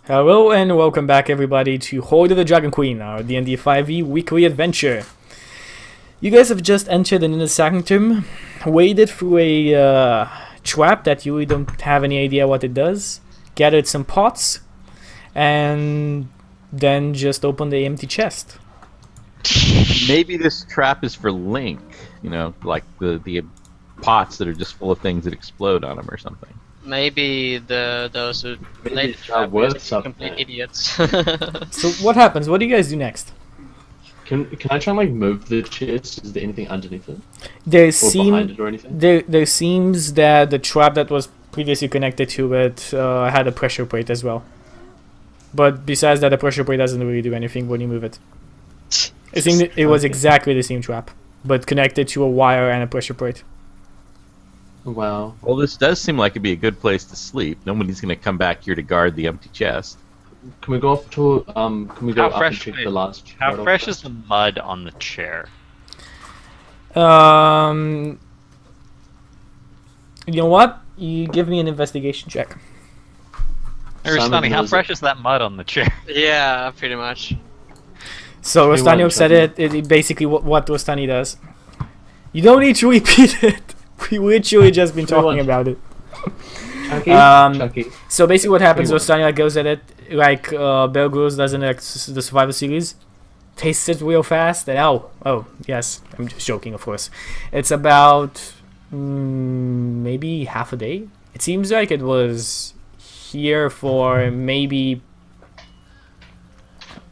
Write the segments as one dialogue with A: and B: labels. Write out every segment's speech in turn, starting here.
A: Hello and welcome back everybody to Hoard of the Dragon Queen, our D&D 5e weekly adventure. You guys have just entered an inner sanctum, waded through a trap that you really don't have any idea what it does, gathered some pots, and then just opened the empty chest.
B: Maybe this trap is for Link, like the pots that are just full of things that explode on them or something.
C: Maybe those who played
D: Maybe are worth
C: are complete
D: something.
C: idiots.
A: So what happens? What do you guys do next?
D: Can I try and like move the chest? Is there anything underneath it?
A: There
D: Behind it or anything?
A: there seems that the trap that was previously connected to it had a pressure plate as well. But besides that, the pressure plate doesn't really do anything when you move it. I think it was exactly the same trap, but connected to a wire and a pressure plate.
D: Wow.
B: Well, this does seem like it'd be a good place to sleep. Nobody's going to come back here to guard the empty chest.
D: Can we go up to can we go
E: How
D: up and
E: fresh?
D: check the last?
E: How
D: part of
E: fresh
D: it?
E: is the mud on the chair?
A: You know what? You give me an investigation check.
E: Hey,
D: Simon
E: Rustani, how
D: knows
E: fresh
D: it.
E: is that mud on the chair?
C: Yeah, pretty much.
A: So
D: Hey,
A: Rostanio
D: one,
A: said it basically what Rostani does. You don't need to repeat it. We literally just been
D: Three,
A: talking
D: one.
A: about it.
D: Chucky?
A: Um, So basically what happens,
D: 21.
A: Rostani goes at it like Bear Grylls does in the Survivor series. Tastes it real fast and oh yes, I'm just joking of course. It's about maybe half a day. It seems like it was here for maybe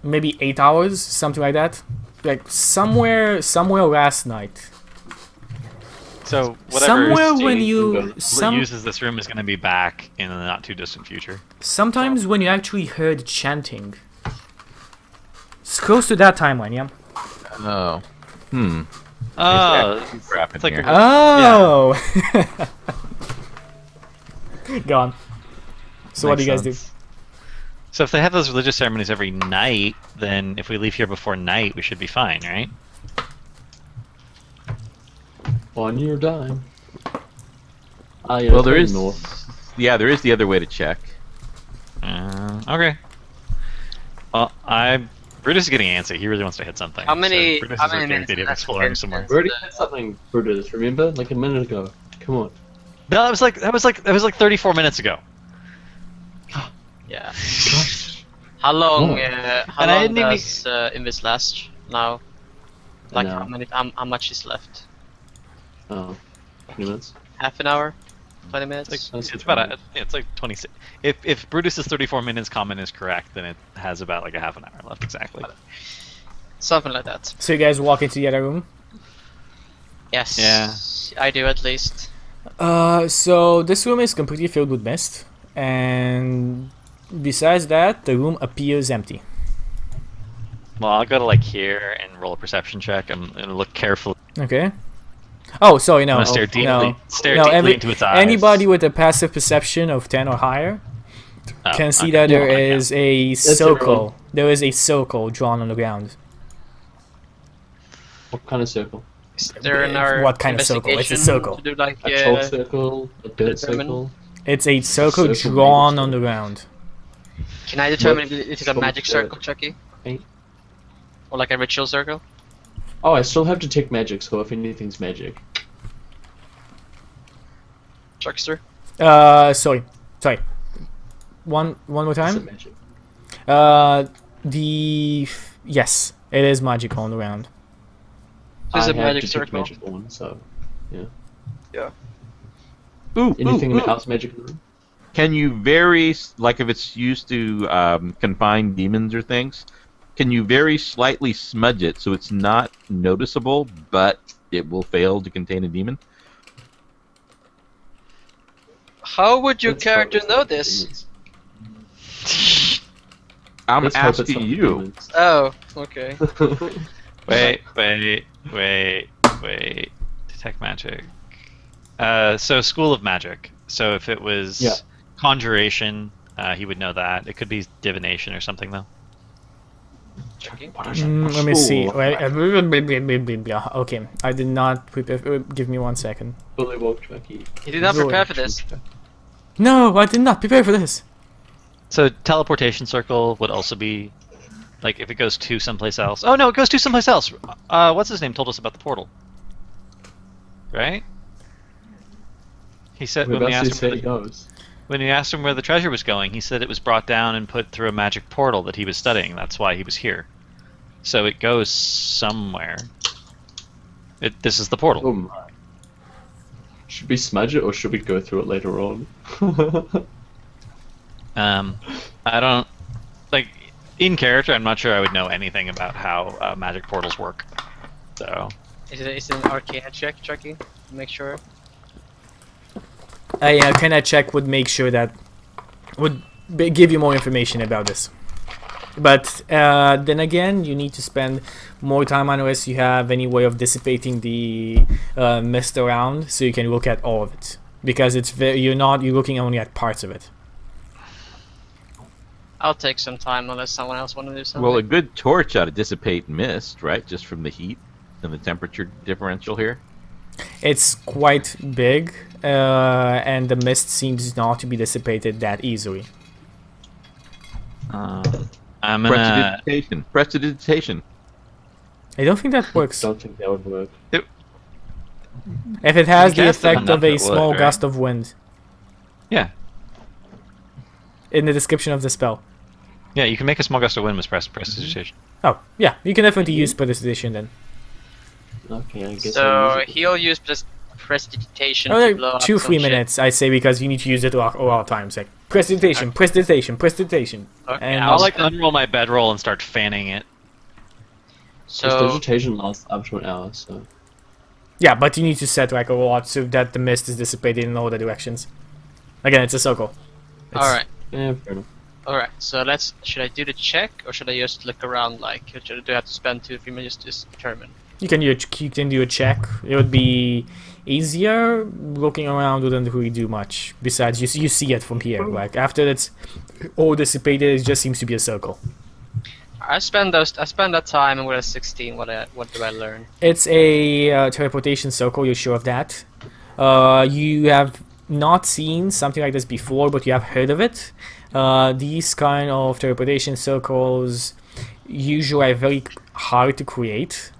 A: 8 hours, something like that. Like somewhere last night.
E: So whatever
A: Somewhere
E: Steve
A: when you
E: uses this room is going to be back in the not too distant future.
A: sometimes when you actually heard chanting. It's close to that timeline, yeah.
B: Oh.
E: Oh,
B: Crap in
E: it's like
B: here.
A: Oh. Go on. So what do you guys do?
E: So if they have those religious ceremonies every night, then if we leave here before night, we should be fine, right?
D: On your dime. Ah, yeah,
B: Well,
D: it's
B: there
D: going
B: is.
D: north.
B: Yeah, there is the other way to check.
E: Okay. Well, Brutus is getting antsy. He really wants to hit something.
C: How many?
E: So Brutus
C: How
E: is
C: many
E: okay with
C: minutes?
E: the idea of
C: left
E: exploring
C: in
E: somewhere.
D: We already had something, Brutus. Remember, like a minute ago. Come on.
E: No, that was like 34 minutes ago.
C: Yeah. How long?
D: Oh.
C: How
E: And I
C: long
E: didn't even-
C: does Invis last now? Like
D: No.
C: how many? How much is left?
D: Oh, 20 minutes.
C: Half an hour? 20 minutes?
E: It's about it's like 26. If Brutus's 34 minutes comment is correct, then it has about like a half an hour left exactly.
C: Something like that.
A: So you guys walk into the other room.
C: Yes.
E: Yeah.
C: I do at least.
A: So this room is completely filled with mist, and besides that, the room appears empty.
E: Well, I'll go to like here and roll a perception check. I'm gonna look carefully.
A: Okay. Oh, sorry, no.
E: I'm gonna stare deeply,
A: No,
E: into its eyes.
A: anybody with a passive perception of 10 or higher
E: Oh,
A: can see
E: okay.
A: that there
E: Well, yeah.
A: is a
D: That's
A: circle.
D: everyone.
A: There is a circle drawn on the ground.
D: What kind of circle?
C: Is there in our
A: What kind of circle? It's a
C: investigation
A: circle.
C: To do like
D: A chalk circle? A dirt
C: determine-
D: circle?
A: It's a circle
D: Circle
A: drawn
D: maybe.
A: on the ground.
C: Can I determine if
D: What-
C: it is a
D: what
C: magic
D: the-
C: circle, Chucky?
D: Hey.
C: Or like a ritual circle?
D: Oh, I still have to take magic, so if anything's magic.
C: Chuckster?
A: Sorry. One more
D: Is it
A: time.
D: magic?
A: Yes, it is magical on the ground.
C: Is
D: I
C: it
D: have
C: magic
D: to
C: circle?
D: take magical one, so yeah.
B: Ooh,
D: Anything
B: ooh, ooh.
D: else magic in the room?
B: Can you like if it's used to confine demons or things, can you very slightly smudge it so it's not noticeable, but it will fail to contain a demon?
C: How would your
D: Let's
C: character
D: hope it's
C: know
D: not
C: this?
D: demons.
B: I'm
D: Let's hope it's
B: asking
D: not
B: you.
D: demons.
C: Oh, okay.
E: Wait. Detect magic. So School of Magic. So if it was
D: Yeah.
E: Conjuration, he would know that. It could be Divination or something though.
C: Chucky?
A: Let me see.
D: Ooh.
A: Wait, okay, I did not prepare. Give me 1 second.
D: Fully woke Chucky.
C: He did not
A: Zoe.
C: prepare for this.
A: No, I did not prepare for this.
E: So teleportation circle would also be, like, if it goes to someplace else. Oh no, it goes to someplace else. What's his name told us about the portal, right? He said when we asked him when we asked him where the treasure was going, he said it was brought down and put through a magic portal that he was studying. That's why he was here. So it goes somewhere. This is the portal.
D: Oh my. Should we smudge it or should we go through it later on?
E: I don't like in character. I'm not sure I would know anything about how magic portals work. So
C: Is it an arcana check, Chucky? Make sure.
A: A arcana check would make sure that would give you more information about this. But then again, you need to spend more time unless you have any way of dissipating the mist around, so you can look at all of it. Because you're looking only at parts of it.
C: I'll take some time unless someone else want to do something.
B: Well, a good torch ought to dissipate mist, right? Just from the heat and the temperature differential here.
A: It's quite big, and the mist seems not to be dissipated that easily.
E: I'm gonna.
B: Prestidigitation. Prestidigitation.
A: I don't think that works.
D: Don't think that would work.
A: If it has
E: You
A: the
E: cast it
A: effect
E: enough,
A: of a
E: it would,
A: small
E: right?
A: gust of wind
E: Yeah,
A: in the description of the spell.
E: yeah. You can make a small gust of wind with prestidigitation.
A: Oh, yeah, you can definitely use prestidigitation then.
D: Okay, I guess.
C: So he'll use prestidigitation
A: Oh,
C: to blow
A: like
C: up
A: 2-3
C: some shit.
A: minutes, I say, because you need to use it a lot of times. Like prestidigitation, prestidigitation, prestidigitation.
C: Okay,
A: And
E: I'll like unroll my bedroll and start fanning it.
C: So
D: Vegetation lasts up to an hour, so.
A: yeah, but you need to set like a lot so that the mist is dissipated in all the directions. Again, it's a circle.
C: all right,
D: Yeah, fair enough.
C: all right. So should I do the check or should I just look around? Like, do I have to spend 2 or 3 minutes to determine?
A: You can do a check. It would be easier. Looking around wouldn't really do much. Besides, you see it from here. Like after it's all dissipated, it just seems to be a circle.
C: I spend that time, and we're at 16. What do I learn?
A: It's a teleportation circle. You're sure of that? You have not seen something like this before, but you have heard of it. These kind of teleportation circles usually are very hard to create.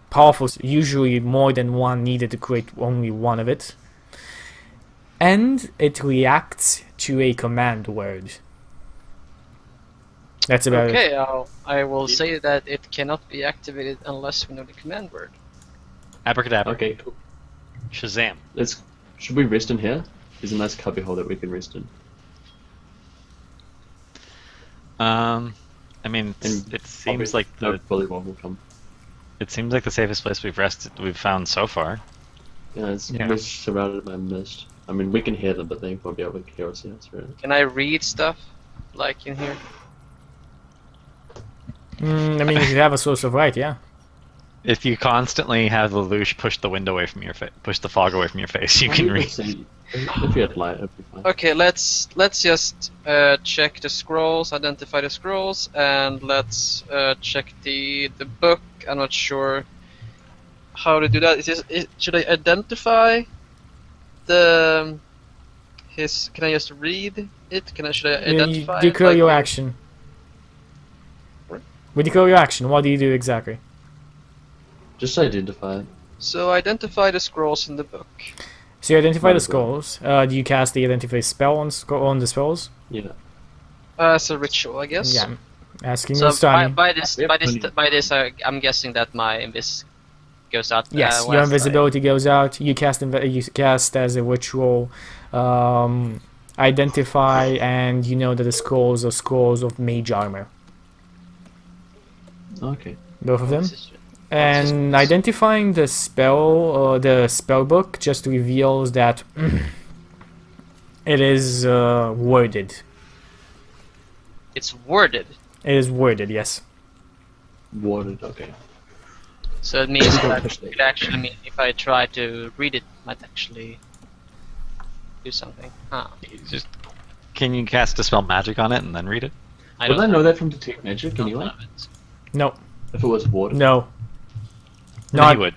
A: Powerful, usually more than one needed to create only one of it. And it reacts to a command word. That's about it.
C: Okay, I will say that it cannot be activated unless we know the command word.
E: Abracadabra.
D: Okay, cool.
E: Shazam.
D: Should we rest in here? There's a nice cubbyhole that we can rest in.
E: I mean,
D: And
E: it seems
D: obviously
E: like
D: no volleyball will come.
E: it seems like the safest place we've found so far.
D: Yeah, it's
E: Yeah.
D: we're surrounded by mist. I mean, we can hear them, but they won't be able to hear us yet, really.
C: Can I read stuff like in here?
A: I mean, if you have a source of light, yeah.
E: If you constantly have the Lelouch push the wind away from your face, push the fog away from your face, you can read.
D: If you had light, it'd be fine.
C: Okay, let's just check the scrolls, identify the scrolls, and let's check the book. I'm not sure how to do that. Should I identify the his? Can I just read it? Should I
A: You
C: identify?
A: declare
C: it?
A: your
C: Like,
A: action. With declare your action, what do you do exactly?
D: Just identify it.
C: So identify the scrolls in the book.
A: So you identify
D: Might
A: the
D: as well.
A: scrolls. Do you cast the identify spell on the spells?
D: Yeah.
C: As a ritual, I guess.
A: Yeah. Asking
C: So
A: this time.
C: by this,
D: We have plenty.
C: I'm guessing that my invis goes out.
A: Yes,
C: when
A: your
C: I say-
A: invisibility goes out. You cast as a ritual. Identify, and you know that the scrolls are scrolls of mage armor.
D: Okay.
A: Both of them.
C: This is-
A: And identifying the spell or the spell book just reveals that it is worded.
C: It's worded,
A: It is worded, yes.
D: Warded, okay.
C: so it means
D: Don't
C: that
D: push
C: it actually mean if I try to read it, might actually do something. Huh.
E: Can you cast Dispel Magic on it and then read it?
D: Would I know that from Detect Magic anyway?
C: None of it.
A: No,
D: If it was warded?
A: no.
E: He
A: Not
E: would.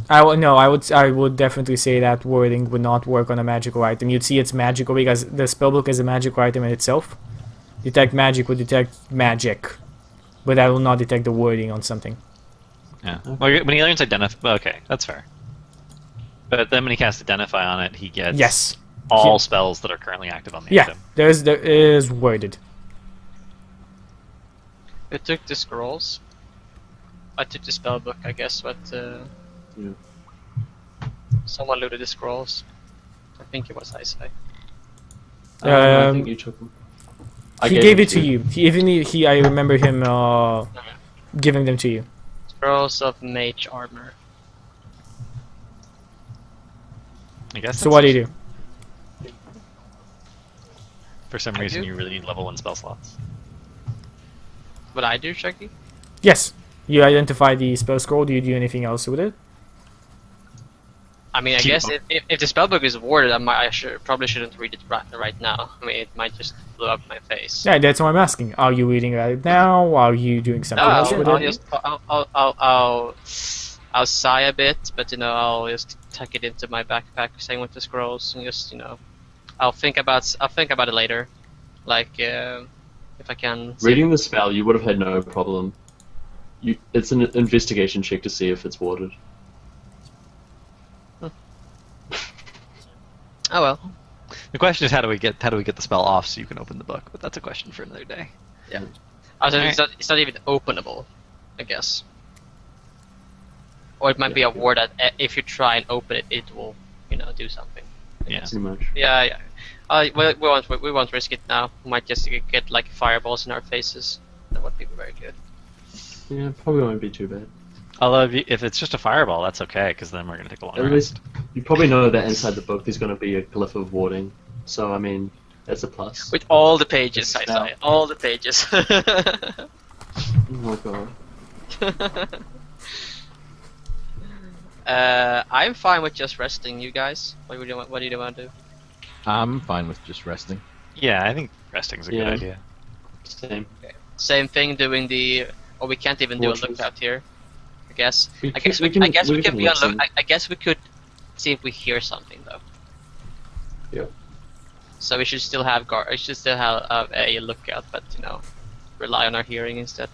A: I would definitely say that wording would not work on a magical item. You'd see it's magical because the spellbook is a magical item in itself. Detect magic would detect magic, but that will not detect the wording on something.
E: Yeah. Well, when he learns identify, okay, that's fair. But then when he casts identify on it, he gets
A: Yes.
E: all spells that are currently active on the
A: Yeah,
E: item.
A: there is worded.
C: We took the scrolls. I took the spellbook, I guess, but
D: Yeah.
C: someone looted the scrolls. I think it was Isai.
D: I think you took them.
A: He gave it to you. I remember him giving them to you.
C: Scrolls of Mage Armor.
E: I guess.
A: So what do you do?
E: For some
C: I
E: reason,
C: do.
E: you really need level 1 spell slots.
C: What I do, Chucky?
A: Yes, you identify the spell scroll. Do you do anything else with it?
C: I mean, I
E: Keep
C: guess
E: up.
C: if the spellbook is warded, probably shouldn't read it right now. I mean, it might just blow up my face.
A: Yeah, that's what I'm asking. Are you reading it now? Are you doing something
C: No,
A: else with
C: I'll
A: it?
C: just I'll sigh a bit, but I'll just tuck it into my backpack, same with the scrolls, and just I'll think about it later, like if I can.
D: Reading the spell, you would have had no problem. It's an investigation check to see if it's warded.
C: Oh well.
E: The question is, how do we get the spell off so you can open the book? But that's a question for another day.
C: Also, it's not even openable, I guess. Or it might be a ward that if you try and open it, it will do something.
E: Yeah.
D: Pretty much.
C: Yeah. We won't risk it now. We might just get like fireballs in our faces. That would be very good.
D: Yeah, probably won't be too bad.
E: Although if it's just a fireball, that's okay, because then we're gonna take a long
D: At
E: rest.
D: least you probably know that inside the book there's going to be a glyph of warding. So I mean, that's a plus.
C: With all the pages,
D: Yes,
C: I say. All the pages.
D: Oh my god.
C: I'm fine with just resting, you guys. What do you want to do?
B: I'm fine with just resting.
E: Yeah, I think resting's a good
D: Yeah.
E: idea.
D: Same.
C: Same thing, doing the. Oh, we can't even do a
D: Watches.
C: lookout here. I guess.
D: We
C: I guess
D: can-
C: we can
D: can
C: be on
D: listen.
C: look. I guess we could see if we hear something though.
D: Yeah.
C: So we should still have a lookout, but rely on our hearing instead.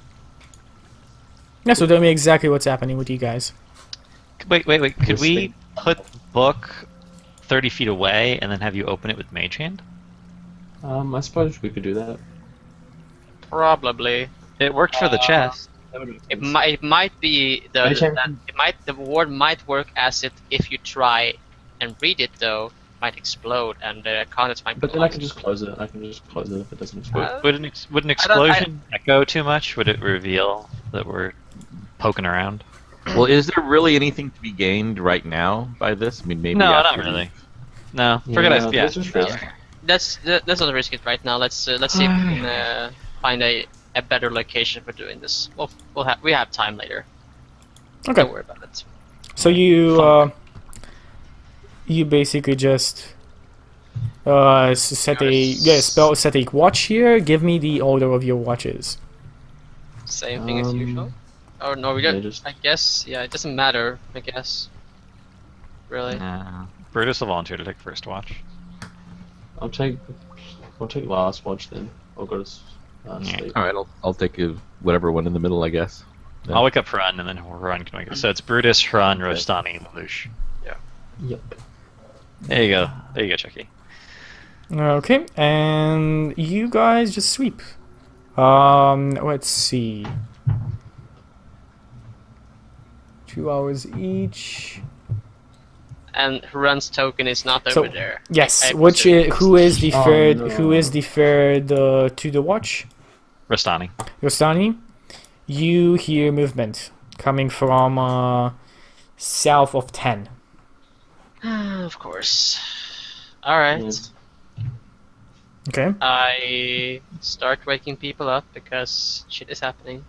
A: Yeah, so tell me exactly what's happening with you guys.
E: Wait. Could we
D: Listening.
E: put book 30 feet away and then have you open it with Mage Hand?
D: I suppose we could do that.
C: Probably.
E: It worked for the chest.
C: It might be the ward might work as it if you try and read it though might explode and the content might.
D: But then I can just close it. If it doesn't explode.
E: Would an explosion echo too much? Would it reveal that we're poking around?
B: Well, is there really anything to be gained right now by this? I mean, maybe.
E: No, not
B: after
E: really. No, forget it. Yeah.
D: let's just risk.
C: Let's not risk it right now. Let's see if we can find a better location for doing this. We have time later.
A: Okay.
C: Don't worry about it.
A: So you basically just set a watch here. Give me the order of your watches.
C: Same thing as usual. Oh no, we don't.
D: yeah, just-
C: I guess it doesn't matter. I guess. Really.
E: Brutus will volunteer to take first watch.
D: I'll take last watch then. I'll go to
E: Yeah.
D: sleep.
B: All right, I'll take whatever one in the middle, I guess. Yeah.
E: I'll wake up Hrun, and then Hrun can wake up. So it's Brutus, Hrun, Rostani, and Lelouch.
D: Yep.
E: There you go, Chucky.
A: Okay, and you guys just sweep. Let's see. 2 hours each.
C: And Run's token is not
A: So-
C: over there.
A: Yes.
C: I
A: Who is the
D: Oh,
A: third?
D: no.
A: Who is the third to the watch?
E: Rostani.
A: Yostani. You hear movement coming from south of 10.
C: Of course. Alright.
D: Yes.
A: Okay.
C: I start waking people up because shit is happening.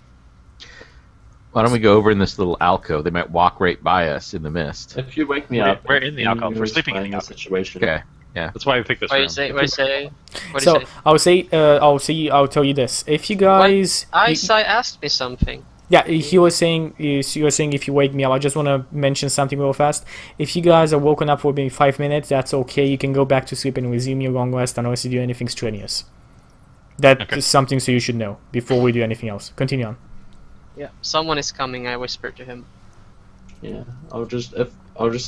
B: Why don't we go over in this little alcove? They might walk right by us in the mist.
D: If you wake me
E: We're-
D: up,
E: we're in the
D: then
E: alcove.
D: you
E: We're sleeping in
D: explain
E: the alcove.
D: situation.
B: Okay.
E: That's why we picked this
C: What do
E: room.
C: you say? What do you say? What do
A: So
C: you say?
A: I'll tell you this. If you guys,
C: Isai asked me something.
A: Yeah, he was saying, you were saying if you wake me up. I just want to mention something real fast. If you guys are woken up for maybe 5 minutes, that's okay. You can go back to sleep and resume your long rest unless you do anything strenuous. That is something so you should know before we do anything else. Continue on.
C: Yeah, someone is coming. I whispered to him.
D: Yeah, I'll just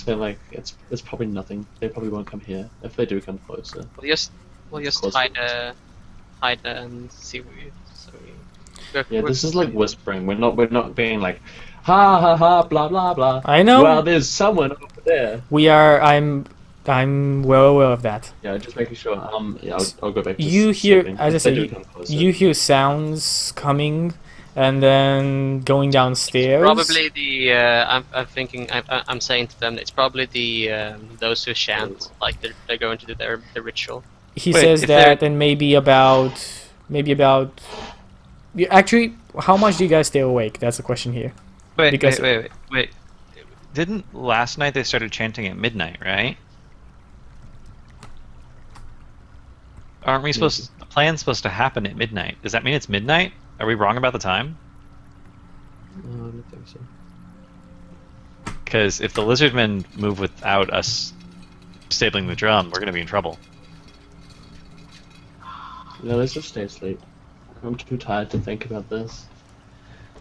D: say like it's probably nothing. They probably won't come here. If they do come closer,
C: We'll just
D: Closer.
C: hide and see what we. So
D: yeah, this is like whispering. We're not being like, ha ha ha, blah blah blah.
A: I know.
D: Well, there's someone over there.
A: We are. I'm well aware of that.
D: Yeah, just making sure. Yeah, I'll go back to
A: You hear,
D: sleeping.
A: as I
D: If they
A: said,
D: do come closer.
A: you hear sounds coming, and then going downstairs.
C: Probably the. I'm thinking. I'm saying to them. It's probably the those who chant, like they're going to do their ritual.
A: He
E: Wait,
A: says
E: if
A: that,
E: they're-
A: and maybe about. Actually, how much do you guys stay awake? That's the question here.
E: Wait,
A: Because-
E: wait. Didn't last night they started chanting at midnight, right? Aren't we supposed? The plan's supposed to happen at midnight. Does that mean it's midnight? Are we wrong about the time?
D: No, I don't think so.
E: Because if the lizardmen move without us stabling the drum, we're gonna be in trouble.
D: No, let's just stay asleep. I'm too tired to think about this.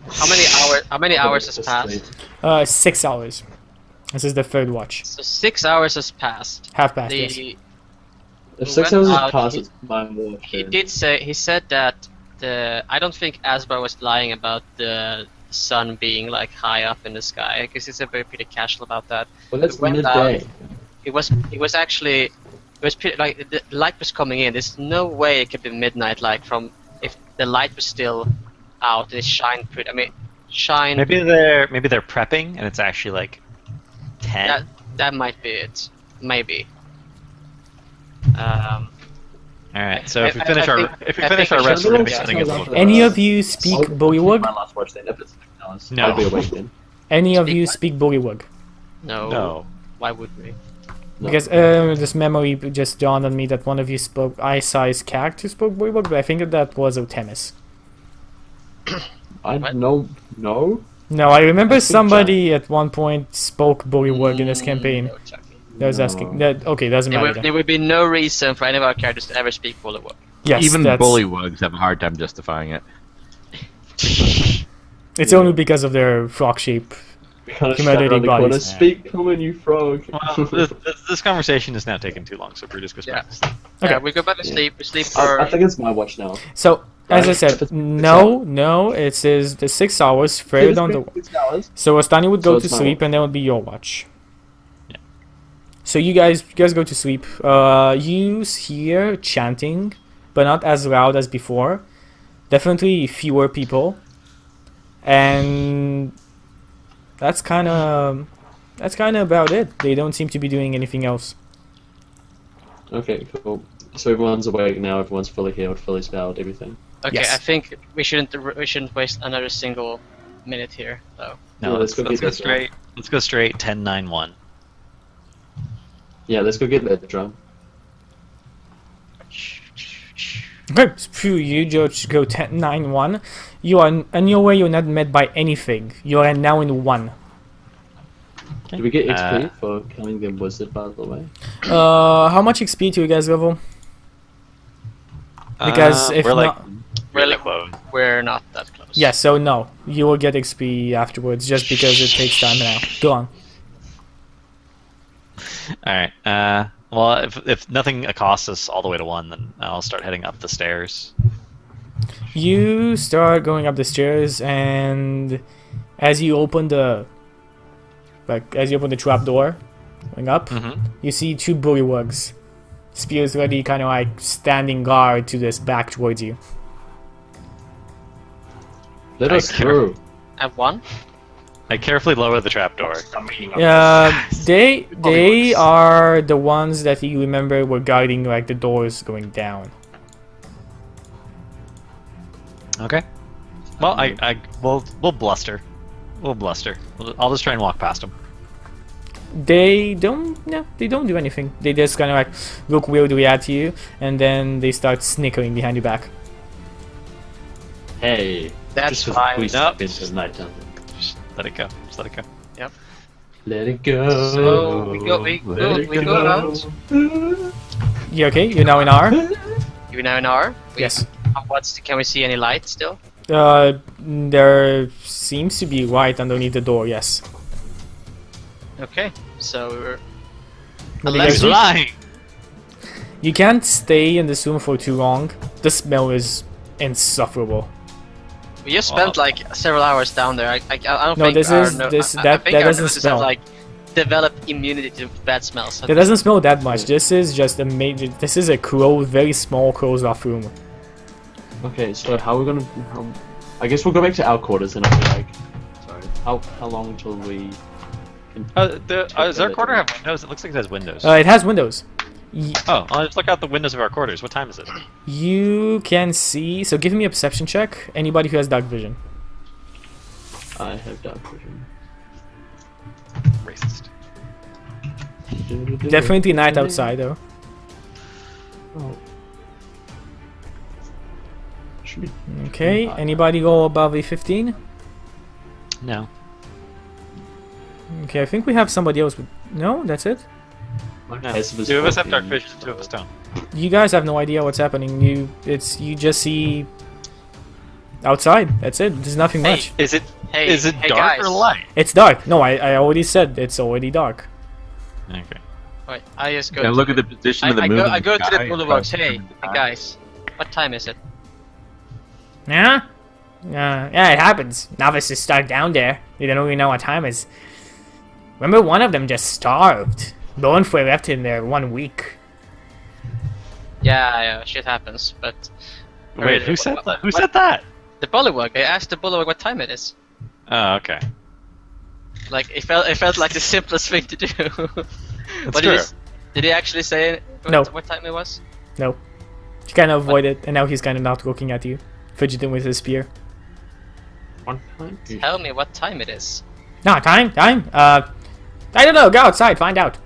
C: How many hours has
D: Just
C: passed?
D: sleep.
A: 6 hours. This is the third watch.
C: So 6 hours has passed.
A: Half past, yes.
C: The
D: If
C: We
D: 6
C: went
D: hours
C: out,
D: has passed,
C: he-
D: it's my watch.
C: he said that I don't think Asbar was lying about the sun being like high up in the sky, because he said very pretty casual about that.
D: Well, it's
C: we went
D: midday.
C: It was pretty, like the light was coming in. There's no way it could be midnight, like from if the light was still out. It shined pretty. I mean, shine.
E: Maybe they're prepping and it's actually like 10.
C: That might be it. Maybe.
E: All right. So if we
C: I
E: finish our
C: think-
E: if we
C: I
E: finish
C: think
E: our
C: we
E: rest,
C: should
E: we're gonna be
C: look
E: sitting
C: at
E: in the
C: it.
E: middle.
A: Any of you speak
D: My
A: Bullywug?
D: last watch then. If it's 6 hours,
E: No.
D: I'll be awake then.
A: Any of
C: Speak
A: you
C: what?
A: speak Bullywug?
C: No.
E: No.
C: Why would we?
D: No.
A: Because this memory just dawned on me that one of you spoke, Isai's character spoke Bullywug, but I think that was Otemis.
D: I
C: What?
D: no.
A: No, I remember
D: I think
A: somebody at one point spoke Bullywug in this campaign.
C: No, Chucky.
A: That was
D: No.
A: asking. That okay, doesn't matter.
C: There would be no reason for any of our characters to ever speak Bullywug.
A: Yes,
B: Even
A: that's,
B: bullywugs have a hard time justifying it.
A: It's only because of their frog shape.
D: We can't
A: Humidity
D: shout around the corner.
A: bodies.
D: Speak common, you frog.
E: Well, this conversation is now taking too long, so we're just going
C: Yeah.
A: Okay.
C: We go back to
D: Yeah.
C: sleep. We sleep for.
D: I think it's my watch now.
A: So, as I
D: Right.
A: said, no, it says the 6 hours further down the.
D: 6 hours.
A: So Astani would go
D: So
A: to
D: it's my
A: sleep,
D: watch.
A: and then would be your watch.
E: Yeah.
A: So you guys go to sleep. You hear chanting, but not as loud as before. Definitely fewer people, and that's kind of about it. They don't seem to be doing anything else.
D: Okay, cool. So everyone's awake now. Everyone's fully healed, fully spelled, everything.
C: Okay,
A: Yes.
C: I think we shouldn't waste another single minute here, though.
E: No,
D: Yeah,
E: let's
D: let's go
E: go
D: get that
E: straight. Let's go straight 10-9-1.
D: Yeah, let's go get that drum.
A: Okay, phew, you just go 10-9-1. You are on your way. You're not met by anything. You are now in 1.
D: Did we get XP for killing the wizard, by the way?
A: How much XP do you guys level? Because if
E: we're like
A: not,
E: really close.
C: We're not that close.
A: yeah, so no, you will get XP afterwards just because it takes time now. Go on.
E: All right. Well, if nothing accosts us all the way to 1, then I'll start heading up the stairs.
A: You start going up the stairs, and as you open the trap door, going up,
E: Mm-hmm.
A: you see 2 bullywugs, spears ready, kind of like standing guard to this back towards you.
D: Let
E: I
D: us
E: care.
D: through.
C: At 1?
E: I carefully lower the trapdoor.
A: They are the ones that you remember were guarding like the doors going down.
E: Okay. Well, we'll bluster. We'll bluster. I'll just try and walk past them.
A: They don't do anything. They just kind of like look weirdly at you, and then they start snickering behind your back.
D: Hey,
C: That's
D: just 'cause
C: fine.
D: we
E: Nope.
D: step into nighttime.
E: Just let it go. Just let it go.
D: Let it go.
C: So we go out.
A: You okay? You're now in R?
C: You're now in R.
A: Yes.
C: Can we see any light still?
A: There seems to be light underneath the door, yes.
C: Okay. So we're.
A: What do you
C: Unless
A: guys
E: He's
A: do?
E: lying.
A: You can't stay in this room for too long. The smell is insufferable.
C: We just spent like several hours down there. I don't
A: No,
C: think
A: this
C: our
A: is-
C: no-
A: this-
C: I
A: that-
C: think
A: that
C: our
A: doesn't
C: noses
A: smell.
C: have like developed immunity to bad smells.
A: It doesn't smell that much. This is just a major. This is a very small closed off room.
D: Okay, so how are we gonna? I guess we'll go back to our quarters and I'll be like, sorry. How long until we? Can
E: Does our quarter have windows? It looks like it has windows.
A: It has windows.
E: Oh, I'll just look out the windows of our quarters. What time is it?
A: You can see. So give me a perception check. Anybody who has dark vision.
D: I have dark vision.
E: Racist.
A: Definitely night outside though.
D: Oh. Should be.
A: Okay. Anybody go above a 15?
E: No.
A: Okay, I think we have somebody else. No, that's it.
D: My
E: No.
D: passive is
E: Two of us have dark
D: 14,
E: vision. Two of us don't.
A: You guys have no idea what's happening. You just see outside. That's it. There's nothing
C: Hey.
A: much.
E: Is it?
C: Hey,
E: Is it
C: hey
E: dark
C: guys.
E: or light?
A: It's dark. No, I already said it's already dark.
E: Okay.
C: Wait, I just go.
B: And
C: to
B: look at the position of the moon.
C: I go to the
B: sky
C: boulevard.
B: across
C: Hey,
B: the
C: hey
B: sky.
C: guys, what time is it?
A: Yeah? Yeah, it happens. Novices start down there. They don't really know what time is. Remember one of them just starved. Bonefoy left him there 1 week.
C: Yeah, shit happens. But
E: Wait, who said that? Who said that?
C: the bullywug? I asked the bullywug what time it is.
E: Oh, okay.
C: Like it felt like the simplest thing to do.
E: That's
C: But
E: true.
C: did he actually say
A: No.
C: what time it was?
A: No. He kind of avoided, and now he's kind of not looking at you, fidgeting with his spear.
D: One time.
C: Tell me what time it is.
A: No, time? I don't know. Go outside, find out.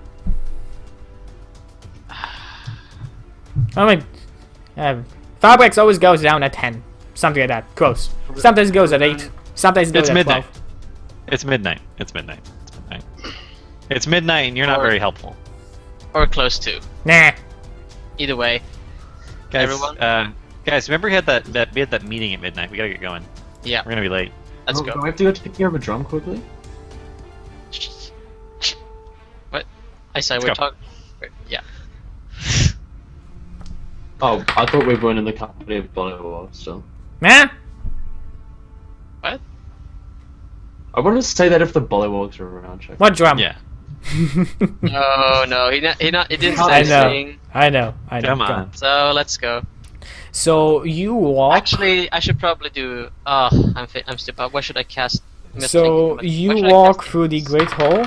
A: I mean, Fabrics always goes down at 10. Something like that. Close. Sometimes it goes at 8. Sometimes it goes
E: It's
A: at
E: midnight.
A: 12.
E: It's midnight. It's midnight. It's midnight. It's midnight, and you're not
C: Or-
E: very helpful,
C: Or close to.
A: Nah.
C: Either way.
E: guys.
C: Everyone?
E: Guys, remember we had that meeting at midnight. We gotta get going.
C: Yeah,
E: We're gonna be late.
C: let's
D: Do
C: go.
D: I have to go take care of a drum quickly?
C: What? I said
E: Let's
C: we're
E: go.
C: talking. Yeah.
D: Oh, I thought we weren't in the company of Bollywood still.
A: Nah.
C: What?
D: I wanted to say that if the Bollywogs are around, check.
A: What drum?
E: Yeah.
C: No, he didn't
A: I
C: say
A: know.
C: anything.
A: I know.
E: Come
A: Go.
E: on.
C: So let's go.
A: So you walk.
C: Actually, I should probably do. Oh, I'm stupid. What should I cast? I'm just
A: So
C: thinking, what
A: you
C: should I
A: walk
C: cast?
A: through the Great Hall.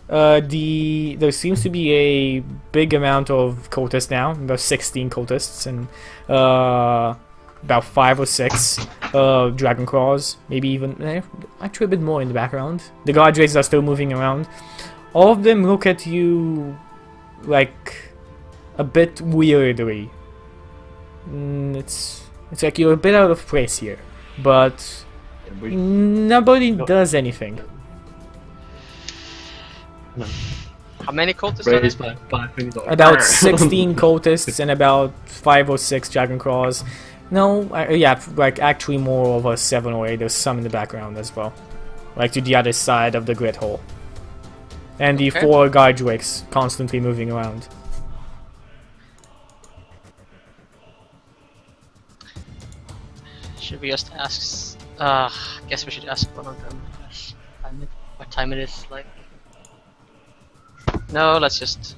A: There seems to be a big amount of cultists now, about 16 cultists, and about 5 or 6 dragon claws, maybe even actually a bit more in the background. The guard races are still moving around. All of them look at you like a bit weirdly. It's like you're a bit out of place here, but
D: We,
A: nobody does anything.
D: no.
C: How many cultists are
D: Raise
C: there?
D: my 5 fingers.
A: About 16 cultists and about 5 or 6 dragon claws. No, yeah, like actually more over 7 or 8. There's some in the background as well, like to the other side of the grid hole. And the
C: Okay.
A: 4 guard drakes constantly moving around.
C: Should we just ask? Guess we should ask one of them. What time it is? Like. No, let's just.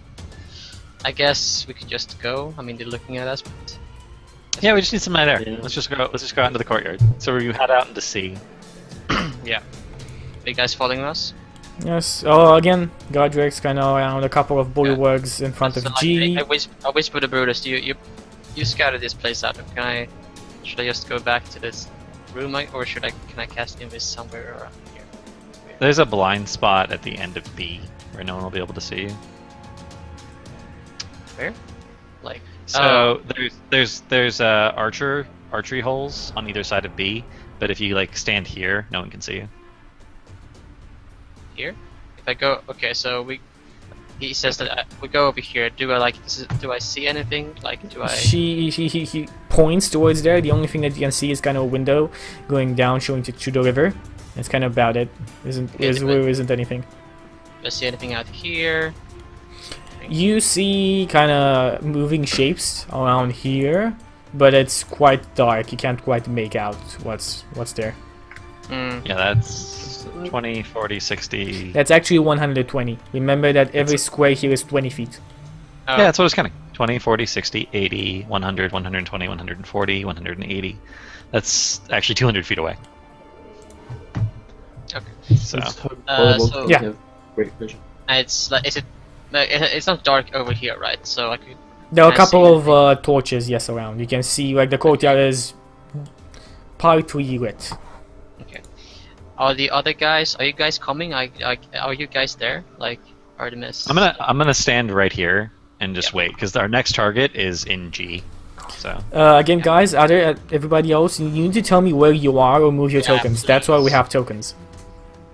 C: I guess we could just go. I mean, they're looking at us, but.
E: Yeah, we just need some night air.
D: Yeah.
E: Let's just go. Let's just go out into the courtyard. So we head out into sea.
C: Yeah. Are you guys following us?
A: Yes. Oh, again, guard drakes kind of around. A couple of bullywugs in front of
C: So, like,
A: G.
C: I whisper to Brutus. You scouted this place out. Should I just go back to this room, or can I cast Invis somewhere around here?
E: There's a blind spot at the end of B where no one will be able to see you.
C: Where? Like.
E: So there's Archer archery holes on either side of B, but if you like stand here, no one can see you.
C: Here? If I go, okay, so he says that we go over here. Do I see anything? Like, do I?
A: He points towards there. The only thing that you can see is kind of a window going down, showing to the river. That's kind of about it. There isn't anything.
C: Do I see anything out here?
A: You see kind of moving shapes around here, but it's quite dark. You can't quite make out what's there.
E: Yeah, that's 20, 40, 60.
A: That's actually 120. Remember that every square here is 20 feet.
C: Oh,
E: Yeah, that's what I was counting. 20, 40, 60, 80, 100, 120, 140, 180. That's actually 200 feet away.
C: okay.
E: So,
D: Let's hope volleyball
C: so-
D: can
A: Yeah.
D: have great vision.
C: It's like, it's not dark over here, right? So I could.
A: There are a
C: Can I see
A: couple of torches, yes, around. You can see like the courtyard is partly lit.
C: Are the other guys? Are you guys coming? Are you guys there? Like Artemis?
E: I'm gonna stand right here and just wait because our next target is in G. So
A: Again, guys, everybody else, you need to tell me where you are or move your
C: Yeah,
A: tokens. That's why we
C: please.
A: have tokens.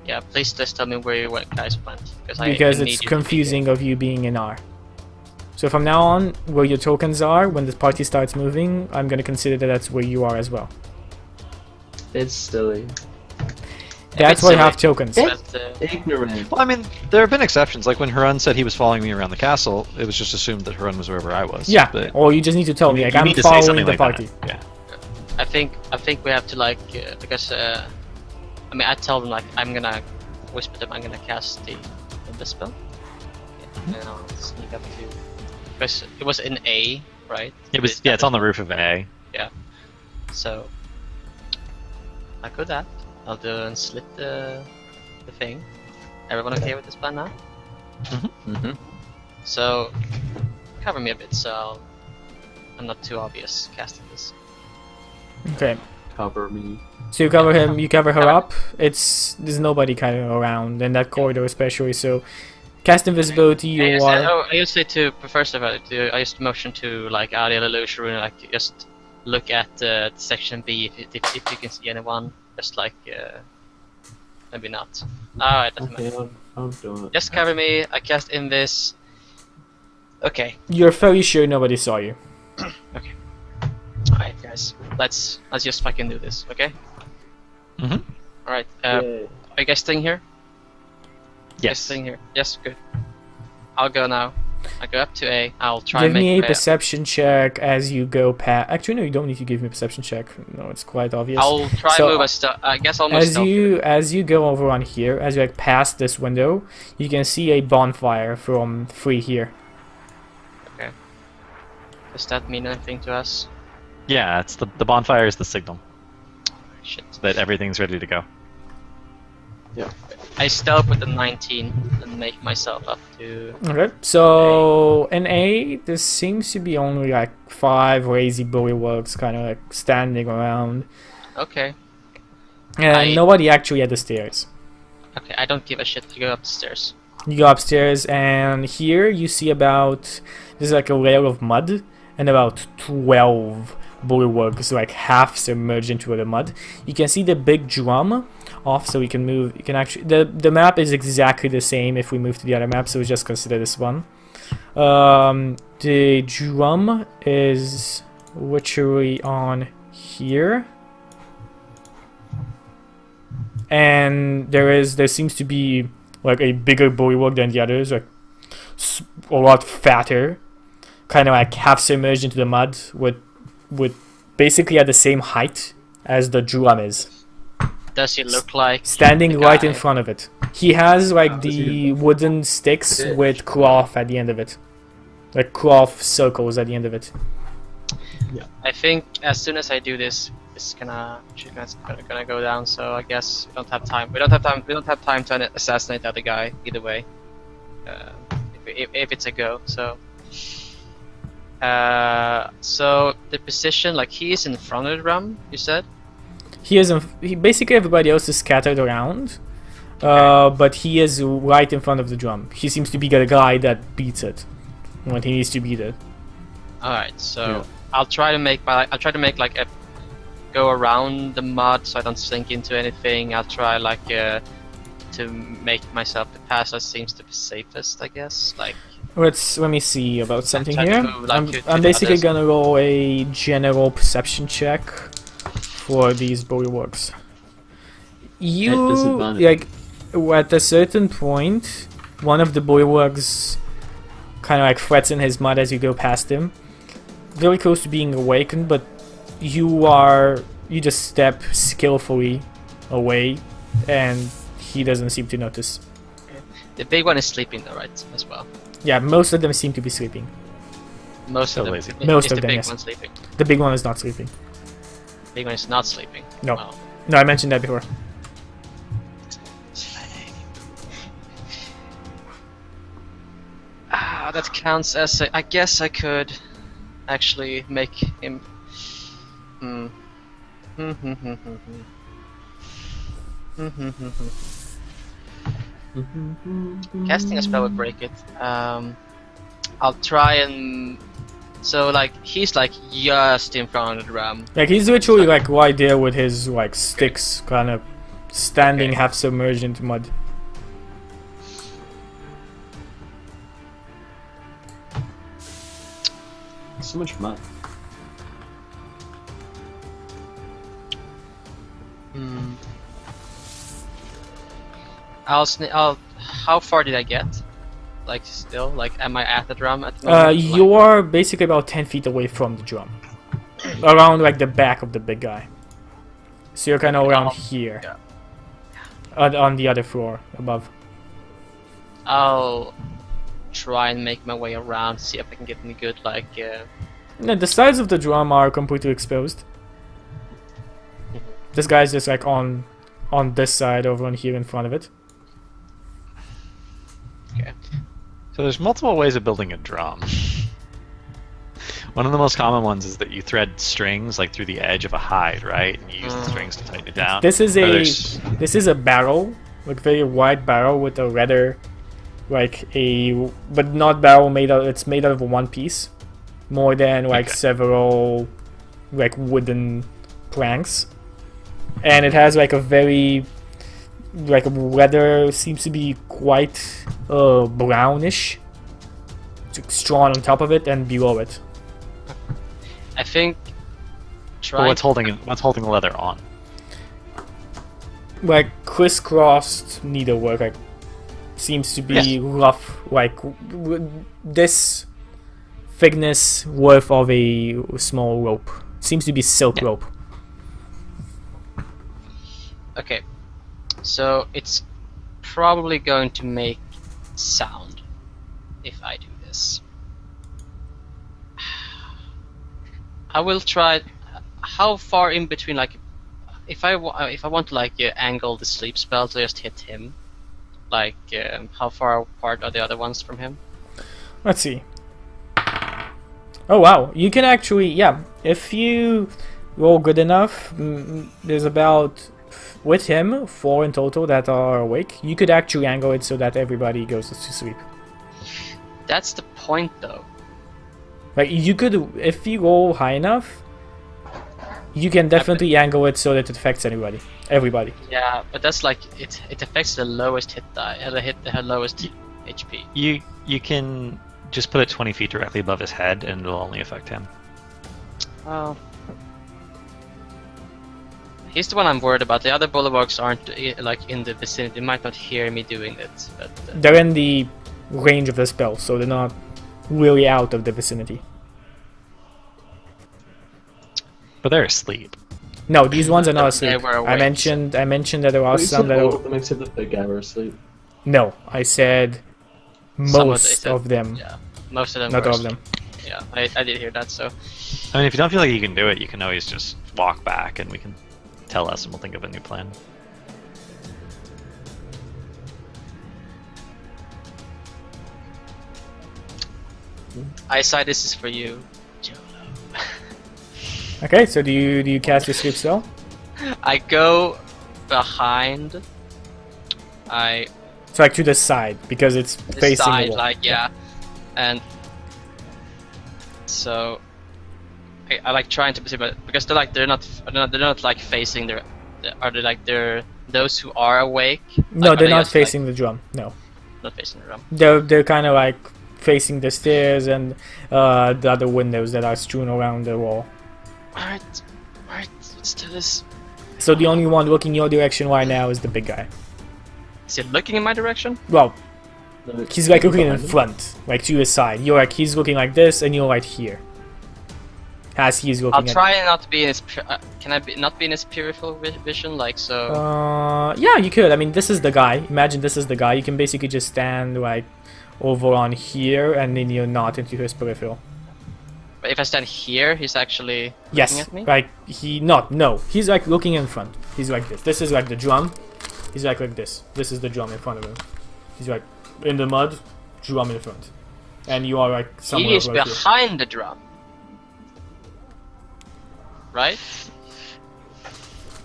C: Yeah, please just tell me where you guys went because
A: Because it's confusing of you being in R. So from now on, where your tokens are, when the party starts moving, I'm gonna consider that that's where you are as well.
D: It's silly.
A: That's why I have tokens.
C: But,
D: Ignorant.
E: well, I mean, there have been exceptions. Like when Harun said he was following me around the castle, it was just assumed that Harun was wherever I was.
A: Yeah,
E: But
A: or you just need to tell me, like,
E: you
A: I'm
E: need to say
A: following
E: something
A: the
E: like
A: party.
E: that. Yeah.
C: I think we have to like because I mean I tell them like I'm gonna whisper them I'm gonna cast the spell. Yeah, and I'll sneak up to because it was in A, right?
E: It was. Yeah, it's on the roof of an A.
C: So I could that. I'll do and slit the thing. Everyone okay with this plan now?
B: Mm-hmm.
C: So cover me a bit so I'm not too obvious casting this.
A: Okay.
D: Cover me.
A: So you cover him, you cover her up. There's nobody kind of around in that corridor, especially. So cast invisibility. You are.
C: I used to say to first of all, I used to motion to like Ariel illusion, like just look at section B if you can see anyone. Just like maybe not. Alright, doesn't
D: Okay,
C: matter.
D: I'm doing it.
C: Just cover me. I cast invis. Okay.
A: You're very sure nobody saw you.
C: Alright, guys. Let's just fucking do this. Okay.
E: Mhm.
C: Alright.
D: Yay.
C: Are you guys staying here?
E: Yes.
C: Staying here. Yes, good. I'll go now. I go up to A. I'll try
A: Give
C: and
A: me a
C: make
A: perception check as you go past. Actually, no, you don't need to give me a perception check. No, it's quite obvious.
C: I'll try
A: So,
C: and move a stealth. I guess I'll move stealth.
A: As you go over on here, as you like past this window, you can see a bonfire from 3 here.
C: Does that mean anything to us?
E: Yeah, it's the bonfire is the signal
C: Shit.
E: that everything's ready to go.
C: I stealth with the 19 and make myself up to.
A: Okay. So in A, there seems to be only like 5 lazy bullyworks kind of like standing around,
C: Okay.
A: and nobody actually at the stairs.
C: Okay, I don't give a shit to go up the stairs.
A: You go upstairs, and here you see there's like a layer of mud, and about 12 bulwarks, like half submerged into the mud. You can see the big drum off, so we can move. You can actually the map is exactly the same if we move to the other map, so we just consider this one. The drum is literally on here, and there seems to be like a bigger bulwark than the others, like a lot fatter, kind of like half submerged into the mud with basically at the same height as the drum is,
C: Does he look like
A: standing
C: the
A: right
C: guy?
A: in front of it. He has like the wooden sticks with cloth at the end of it, like cloth circles at the end of it.
C: I think as soon as I do this, she's gonna go down. So I guess we don't have time. We don't have time to assassinate the other guy either way. If it's a go, so. So the position, like he is in front of the drum, you said.
A: He basically everybody else is scattered around, but he is right in front of the drum. He seems to be the guy that beats it when he needs to beat it.
C: All right, so
D: Yeah.
C: I'll try to make like go around the mud so I don't sink into anything. I'll try like to make myself the path that seems to be safest, I guess. Like
A: Let me see about something
C: try to
A: here.
C: move, like, to
A: I'm
C: the
A: basically
C: others.
A: gonna roll a general perception check for these bulwarks. You
D: disadvantage.
A: like at a certain point, one of the bulwarks kind of like threatens his mud as you go past him, very close to being awakened, but you just step skillfully away, and he doesn't seem to notice.
C: The big one is sleeping though, right? As well.
A: Yeah, most of them seem to be sleeping.
C: Most
E: So
C: of them.
E: lazy.
A: Most
C: is
A: of
C: the
A: them,
C: big
A: yes.
C: one sleeping?
A: The big one is not sleeping.
C: Big one is not sleeping.
A: No.
C: Oh.
A: No, I mentioned that before.
C: Ah, that counts as I guess I could actually make him. Hmm. Casting a spell would break it. I'll try and. So like he's like just in front of the drum.
A: Like he's literally like right there with his like sticks, kind of standing
C: Okay.
A: half submerged into mud.
D: So much mud.
C: Hmm. I'll. How far did I get? Like still, like am I at the drum at the moment?
A: You are basically about 10 feet away from the drum, around like the back of the big guy. So you're kind of around here,
C: yeah.
A: on the other floor above.
C: I'll try and make my way around, see if I can get any good like.
A: No, the sides of the drum are completely exposed. This guy's just like on this side over on here in front of it.
C: Okay.
E: So there's multiple ways of building a drum. One of the most common ones is that you thread strings like through the edge of a hide, right? And you use the strings to tighten it down.
A: This is
E: Others-
A: a barrel, like very wide barrel with a rather, but not barrel made out. It's made out of one piece, more than like
E: Okay.
A: several, like wooden planks, and it has like a very, like a leather seems to be quite brownish, strawn on top of it and below it.
C: I think.
E: But
C: Try.
E: what's holding the leather on?
A: Like crisscrossed needlework, like seems to be rough, like this thickness worth of a small rope. Seems to be silk rope.
C: Okay. So it's probably going to make sound if I do this. I will try. How far in between, like, if I want to like angle the sleep spell to just hit him, like how far apart are the other ones from him?
A: Let's see. Oh wow, you can actually, yeah, if you roll good enough, there's about, with him, 4 in total that are awake. You could actually angle it so that everybody goes to sleep.
C: That's the point, though.
A: Like you could, if you roll high enough, you can definitely angle it so that it affects everybody.
C: Yeah, but that's like it affects the lowest hit die, the lowest HP.
E: You can just put it 20 feet directly above his head, and it'll only affect him.
C: Oh. He's the one I'm worried about. The other bulwarks aren't like in the vicinity. They might not hear me doing it, but
A: They're in the range of the spell, so they're not really out of the vicinity.
E: But they're asleep.
A: No, these ones are not
C: They
A: asleep.
C: were
A: I
C: awake.
A: mentioned that there are
D: You
A: some
D: said
A: that
D: all
A: are.
D: of them except the big guy were asleep.
A: No, I said
C: Some
A: most of them,
C: yeah, most of them.
A: not
C: were
A: all of them.
C: Yeah, I did hear that. So
E: I mean, if you don't feel like you can do it, you can always just walk back, and we can tell us, and we'll think of a new plan.
C: Isai, this is for you.
A: Okay, so do you cast your sleep spell?
C: I go behind. I
A: It's like to the side because it's
C: the
A: facing
C: side,
A: the wall.
C: like yeah, and so I like trying to perceive it because they're not like facing their. Are they like they're those who are awake?
A: No,
C: Like, are
A: they're
C: they
A: not
C: just, like,
A: facing the drum. No,
C: not facing the drum.
A: they're kind of like facing the stairs and the other windows that are strewn around the wall.
C: Alright, let's do this.
A: So the only one looking your direction right now is the big guy.
C: Is he looking in my direction?
A: Well, he's like looking in
D: Behind him?
A: front, like to his side. You're like he's looking like this, and you're right here. As he's looking
C: I'll
A: at.
C: try and not to be in his. Can I not be in his peripheral vision? Like so.
A: Yeah, you could. I mean, this is the guy. Imagine this is the guy. You can basically just stand like over on here, and then you're not into his peripheral.
C: But if I stand here, he's actually
A: Yes,
C: looking at me.
A: like he not no. He's like looking in front. He's like this. This is like the drum. He's like this. This is the drum in front of him. He's like in the mud, drum in front, and you are like somewhere
C: He is
A: over here.
C: behind the drum. Right?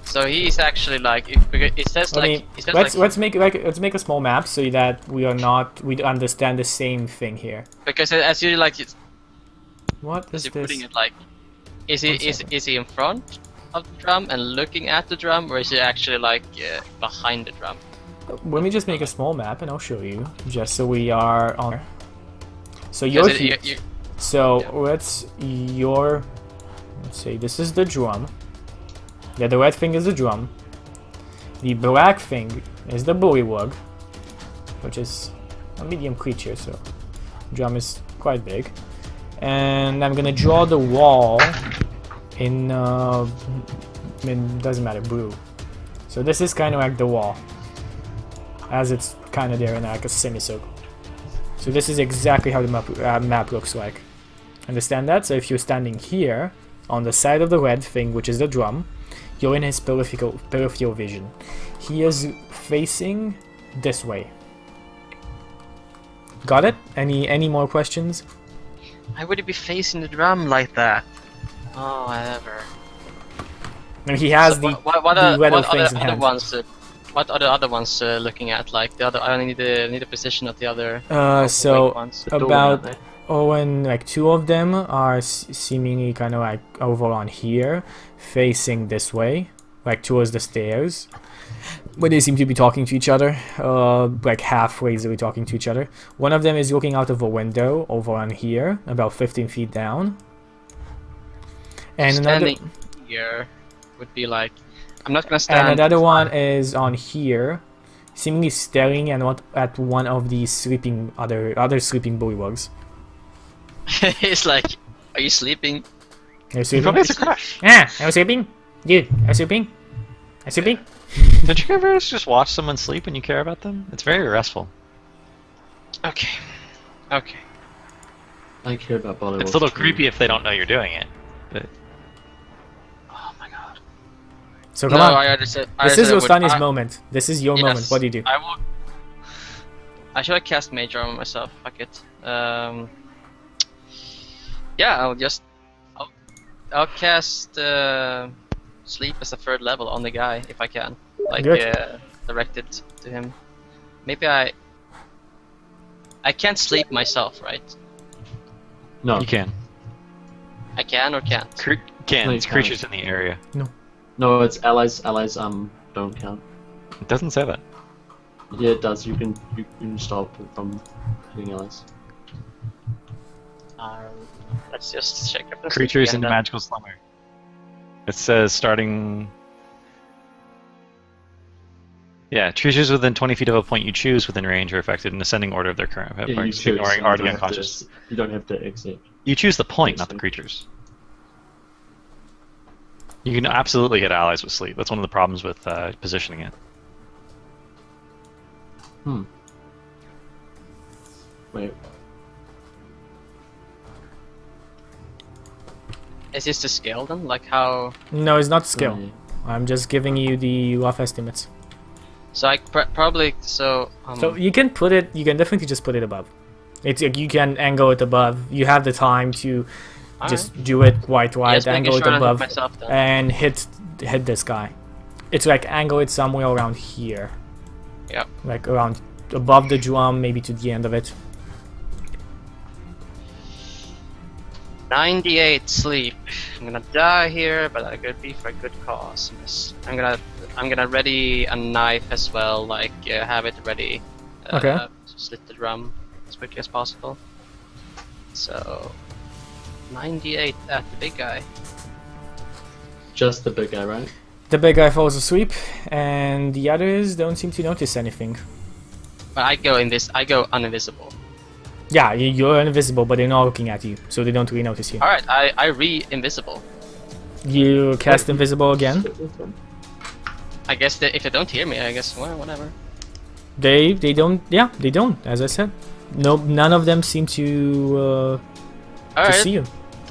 C: So he's actually like it says
A: I
C: like
A: mean,
C: it says
A: let's
C: like
A: let's make a small map so that we understand the same thing here.
C: because as you like it's
A: What
C: as
A: is
C: you're putting
A: this?
C: it like is he
A: One
C: is he in front of the drum and looking at the drum, or is he actually like behind the drum?
A: Let me just make a small map and I'll show you, just so we are on. So you're
C: Because
A: here.
C: you-
A: So
C: yeah.
A: let's say this is the drum. Yeah, the red thing is the drum. The black thing is the bullywug, which is a medium creature, so drum is quite big. And I'm gonna draw the wall in doesn't matter, blue. So this is kind of like the wall, as it's kind of there in like a semicircle. So this is exactly how the map looks like. Understand that? So if you're standing here on the side of the red thing, which is the drum, you're in his peripheral vision. He is facing this way. Got it? Any more questions?
C: Why would he be facing the drum like that? Oh, whatever.
A: And he has
C: So
A: the
C: what
A: the
C: are
A: weather
C: what
A: things
C: other,
A: in
C: other
A: hand.
C: ones? What are the other ones looking at? Like the other, I need the position of the other.
A: So
C: awake ones.
D: The door,
A: about
D: aren't they?
A: Owen, like two of them are seemingly kind of like over on here, facing this way, like towards the stairs. But they seem to be talking to each other, like halfway they're talking to each other. One of them is looking out of a window over on here, about 15 feet down. And
C: Standing
A: another,
C: here would be like I'm not gonna stand.
A: and another one is on here, seemingly staring at one of the sleeping other sleeping bullywugs.
C: He's like, are you sleeping?
A: Are you
E: He
A: sleeping?
E: probably has a crush.
A: Yeah, I was sleeping. Dude, I was sleeping. I was sleeping.
E: Don't you ever just watch someone sleep when you care about them? It's very restful.
C: Okay. Okay.
D: I care about Bollywood.
E: It's a little creepy if they don't know you're doing it. But
C: Oh my god.
A: So come
C: no,
A: on.
C: I understand.
A: This is your funniest
C: I-
A: moment. This is your
C: yes,
A: moment. What do you do?
C: I will. I should have cast Mage Armor myself. Fuck it. Yeah, I'll cast Sleep as a third level on the guy if I can. Like
A: Good.
C: direct it to him. Maybe I can't sleep myself, right?
D: No,
E: you can.
C: I can or can't.
E: Can.
D: No, you
E: It's
D: can't.
E: creatures in the area.
D: no, it's allies. Allies don't count.
E: It doesn't say that.
D: Yeah, it does. You can stop it from hitting allies.
C: Let's just check if there's
E: Creatures
C: again
E: in the
C: then.
E: magical slumber. It says starting. Yeah, creatures within 20 feet of a point you choose within range are affected in ascending order of their current hit
D: Yeah, you
E: points,
D: choose.
E: ignoring
D: You
E: already
D: don't have to-
E: unconscious.
D: You don't have to exit.
E: You choose the point, not the creatures. You can absolutely hit allies with sleep. That's one of the problems with positioning it.
D: Wait.
C: Is this the scale then? Like how?
A: No, it's not skill.
D: Right.
A: I'm just giving you the rough estimates.
C: So I probably so.
A: So you can put it. You can definitely just put it above. It's like you can angle it above. You have the time to just do it quite wide,
C: Just making
A: angle it
C: sure I don't hit
A: above,
C: myself then.
A: and hit this guy. It's like angle it somewhere around here.
C: Yep.
A: Like around above the drum, maybe to the end of it.
C: 98 sleep. I'm gonna die here, but I'm gonna be for a good cause. I'm gonna ready a knife as well, like have it ready.
A: Okay.
C: To slit the drum as quickly as possible. So 98 at the big guy.
D: Just the big guy, right?
A: The big guy falls asleep, and the others don't seem to notice anything.
C: But I go uninvisible.
A: Yeah, you're invisible, but they're not looking at you, so they don't really notice you.
C: All right, I re-invisible.
A: You cast invisible again.
C: I guess if they don't hear me, I guess well, whatever.
A: They don't. Yeah, they don't. As I said, no, none of them seem to
C: All right,
A: see you.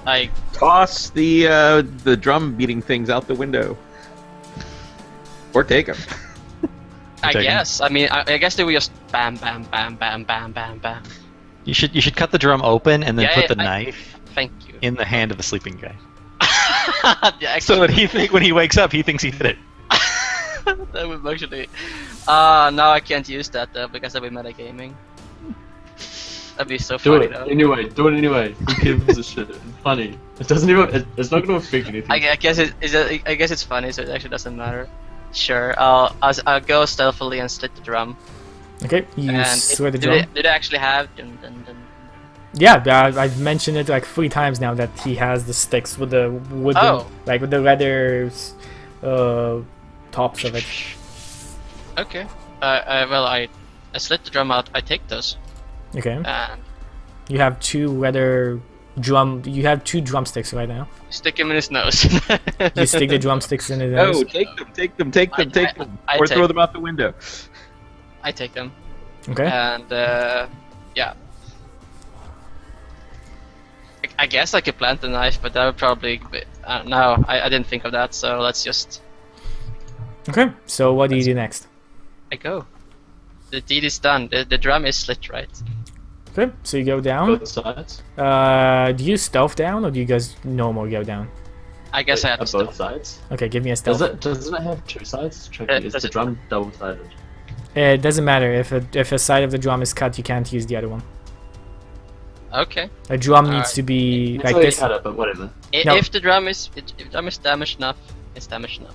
C: I
B: Toss the drum beating things out the window, or take them.
C: I
E: Take 'em.
C: guess. I mean, I guess they will just bam, bam, bam, bam, bam, bam, bam.
E: You should cut the drum open and then
C: Yeah,
E: put the
C: I-
E: knife
C: Thank you.
E: in the hand of the sleeping guy,
C: Yeah,
E: so that when he wakes up, he thinks he did it.
C: that would actually. Now I can't use that though because I'll be metagaming. That'd be so
D: Do
C: funny
D: it
C: though.
D: anyway. Do it anyway. Who gives a shit? It's funny. It doesn't even. It's not gonna affect anything.
C: I guess I guess it's funny, so it actually doesn't matter. Sure, I'll go stealthily and slit the drum.
A: Okay, you
C: And
A: slit the
C: do
A: drum.
C: they actually have? Dun, dun, dun.
A: Yeah, I've mentioned it like 3 times now that he has the sticks with the wooden,
C: Oh.
A: like with the leather tops of it.
C: Okay. Well, I slit the drum out. I take those,
A: Okay,
C: and
A: you have 2 leather drum. You have 2 drumsticks right now.
C: stick him in his nose.
A: You stick the drumsticks in his
B: No,
A: nose.
B: take them, take them,
C: I
B: or
C: take-
B: throw them out the window.
C: I take them,
A: Okay.
C: and yeah. I guess I could plant the knife, but that would probably be, no, I didn't think of that. So let's just
A: Okay. So what do you do next?
C: I go. The deed is done. The drum is slit, right?
A: Okay. So you go down.
D: Both sides.
A: Do you stealth down or do you guys normal go down?
C: I guess I have to
D: At both
C: stop.
D: sides.
A: Okay, give me a stealth.
D: Doesn't it have 2 sides? It's tricky. Is
C: does
D: the
C: it-
D: drum double-sided?
A: It doesn't matter if a side of the drum is cut, you can't use the other one.
C: Okay.
A: A drum needs
C: Alright.
A: to be
D: It's
A: like
D: already
A: this.
D: cut up, but whatever.
A: No.
C: If the drum is damaged enough, it's damaged enough.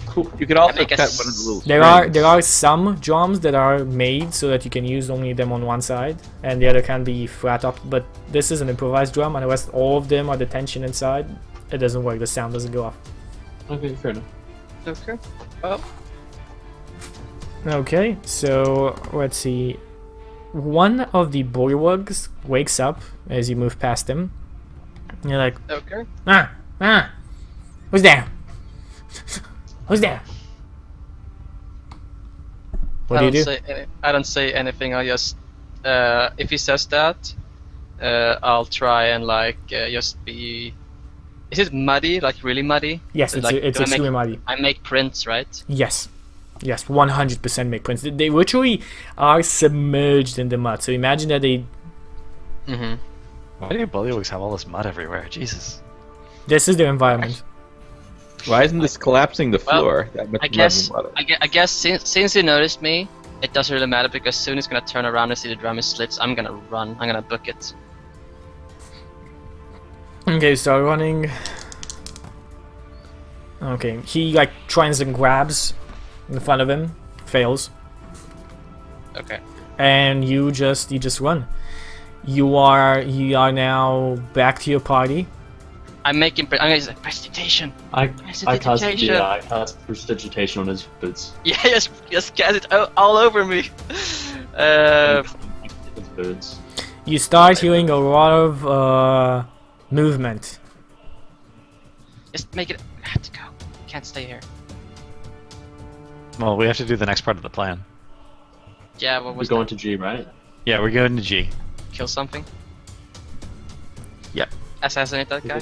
B: Cool. You could also
C: make
B: cut
C: a
B: one of the little.
A: There are some drums that are made so that you can use only them on one side, and the other can be flat up. But this is an improvised drum, and unless all of them are the tension inside, it doesn't work. The sound doesn't go off.
D: Okay, fair enough.
C: Okay. Well,
A: Okay, so let's see. One of the bullywugs wakes up as you move past him. And you're like,
C: okay.
A: who's there? Who's there? What do you do?
C: I don't say anything. I just if he says that, I'll try and just be. Is it muddy? Like really muddy?
A: Yes, it's,
C: Like,
A: it's
C: do I
A: extremely
C: make-
A: muddy.
C: I make prints, right?
A: Yes. Yes, 100% make prints. They literally are submerged in the mud. So imagine that they.
C: Mm-hmm.
E: Why do bullywugs have all this mud everywhere? Jesus.
A: This is their environment.
B: Why isn't this collapsing the
C: Well,
B: floor? That much
C: I
B: mud
C: guess
B: and water.
C: I guess since you noticed me, it doesn't really matter because soon he's gonna turn around and see the drum is slit. So I'm gonna run. I'm gonna book it.
A: Okay, start running. Okay, he like tries and grabs in front of him, fails,
C: Okay.
A: and you just run. You are now back to your party.
C: I'm making. I'm gonna say prestidigitation.
D: I cast
C: Prestidigitation.
D: I cast prestidigitation on his boots.
C: Yeah, just cast it all over me.
D: His boots.
A: You start hearing a lot of movement.
C: Just make it. I have to go. Can't stay here.
E: Well, we have to do the next part of the plan.
C: Yeah, what
D: We're
C: was
D: going
C: that?
D: to G, right?
E: Yeah, we're going to G.
C: Kill something?
E: Yep.
C: Assassinate that guy?